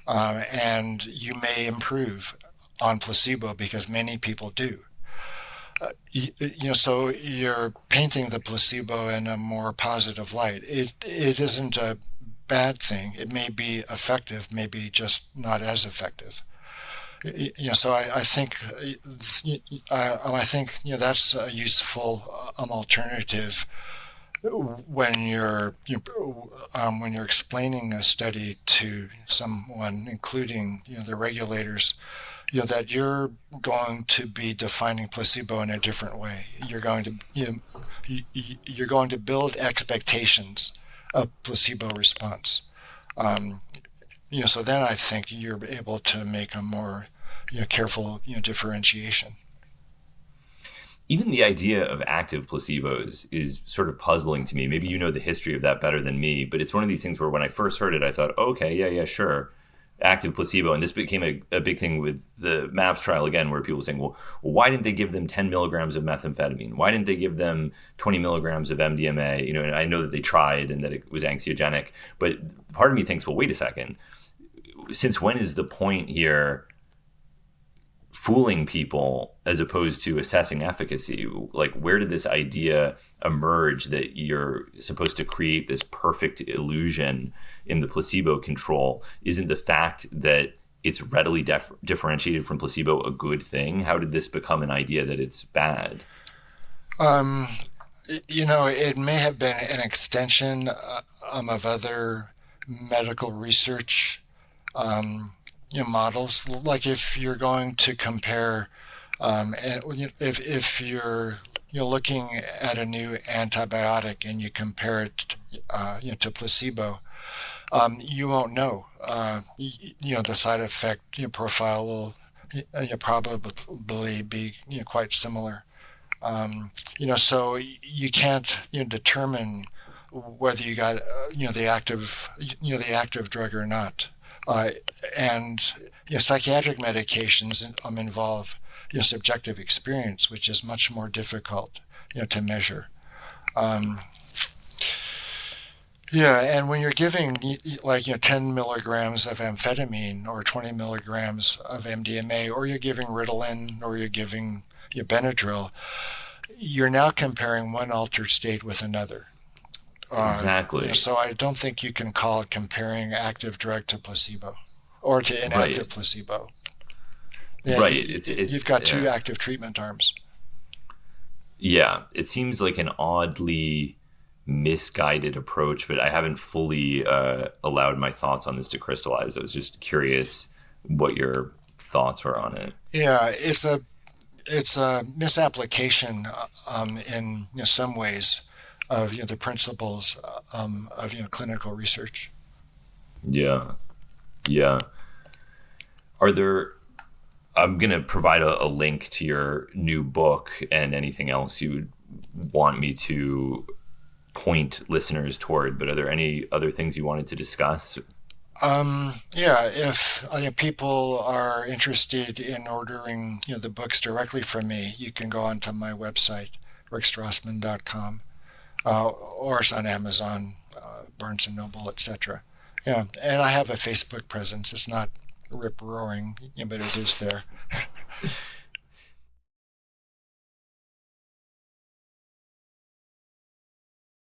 and you may improve on placebo because many people do. So you're painting the placebo in a more positive light. It isn't a bad thing. It may be effective, maybe just not as effective. So I think that's a useful alternative when you're explaining a study to someone, including the regulators, that you're going to be defining placebo in a different way. You're going to build expectations of placebo response. So then I think you're able to make a more careful differentiation. Even the idea of active placebos is sort of puzzling to me. Maybe you know the history of that better than me, but it's one of these things where when I first heard it, I thought, okay, yeah, sure, active placebo. And this became a big thing with the MAPS trial again, where people were saying, well, why didn't they give them 10 milligrams of methamphetamine? Why didn't they give them 20 milligrams of MDMA? And I know that they tried and that it was anxiogenic, but part of me thinks, well, wait a second. Since when is the point here fooling people as opposed to assessing efficacy? Like, where did this idea emerge that you're supposed to create this perfect illusion in the placebo control? Isn't the fact that it's readily differentiated from placebo a good thing? How did this become an idea that it's bad? It may have been an extension of other medical research models. Like if you're going to compare, if you're looking at a new antibiotic and you compare it to placebo, you won't know. The side effect profile will probably be quite similar. So you can't determine whether you got the active drug or not. And psychiatric medications involve subjective experience, which is much more difficult to measure. And when you're giving 10 milligrams of amphetamine or 20 milligrams of MDMA, or you're giving Ritalin, or you're giving Benadryl, you're now comparing one altered state with another. Exactly. So I don't think you can call it comparing active drug to placebo or to inactive placebo. Yeah, right. You've got two active treatment arms. Yeah, it seems like an oddly misguided approach, but I haven't fully allowed my thoughts on this to crystallize. I was just curious what your thoughts were on it. Yeah, it's a misapplication in some ways of the principles of clinical research. Yeah. I'm going to provide a link to your new book and anything else you would want me to point listeners toward, but are there any other things you wanted to discuss? If people are interested in ordering the books directly from me, you can go onto my website, rickstrassman.com, or it's on Amazon, Barnes & Noble, etc. Yeah, and I have a Facebook presence. It's not rip-roaring, but it is there.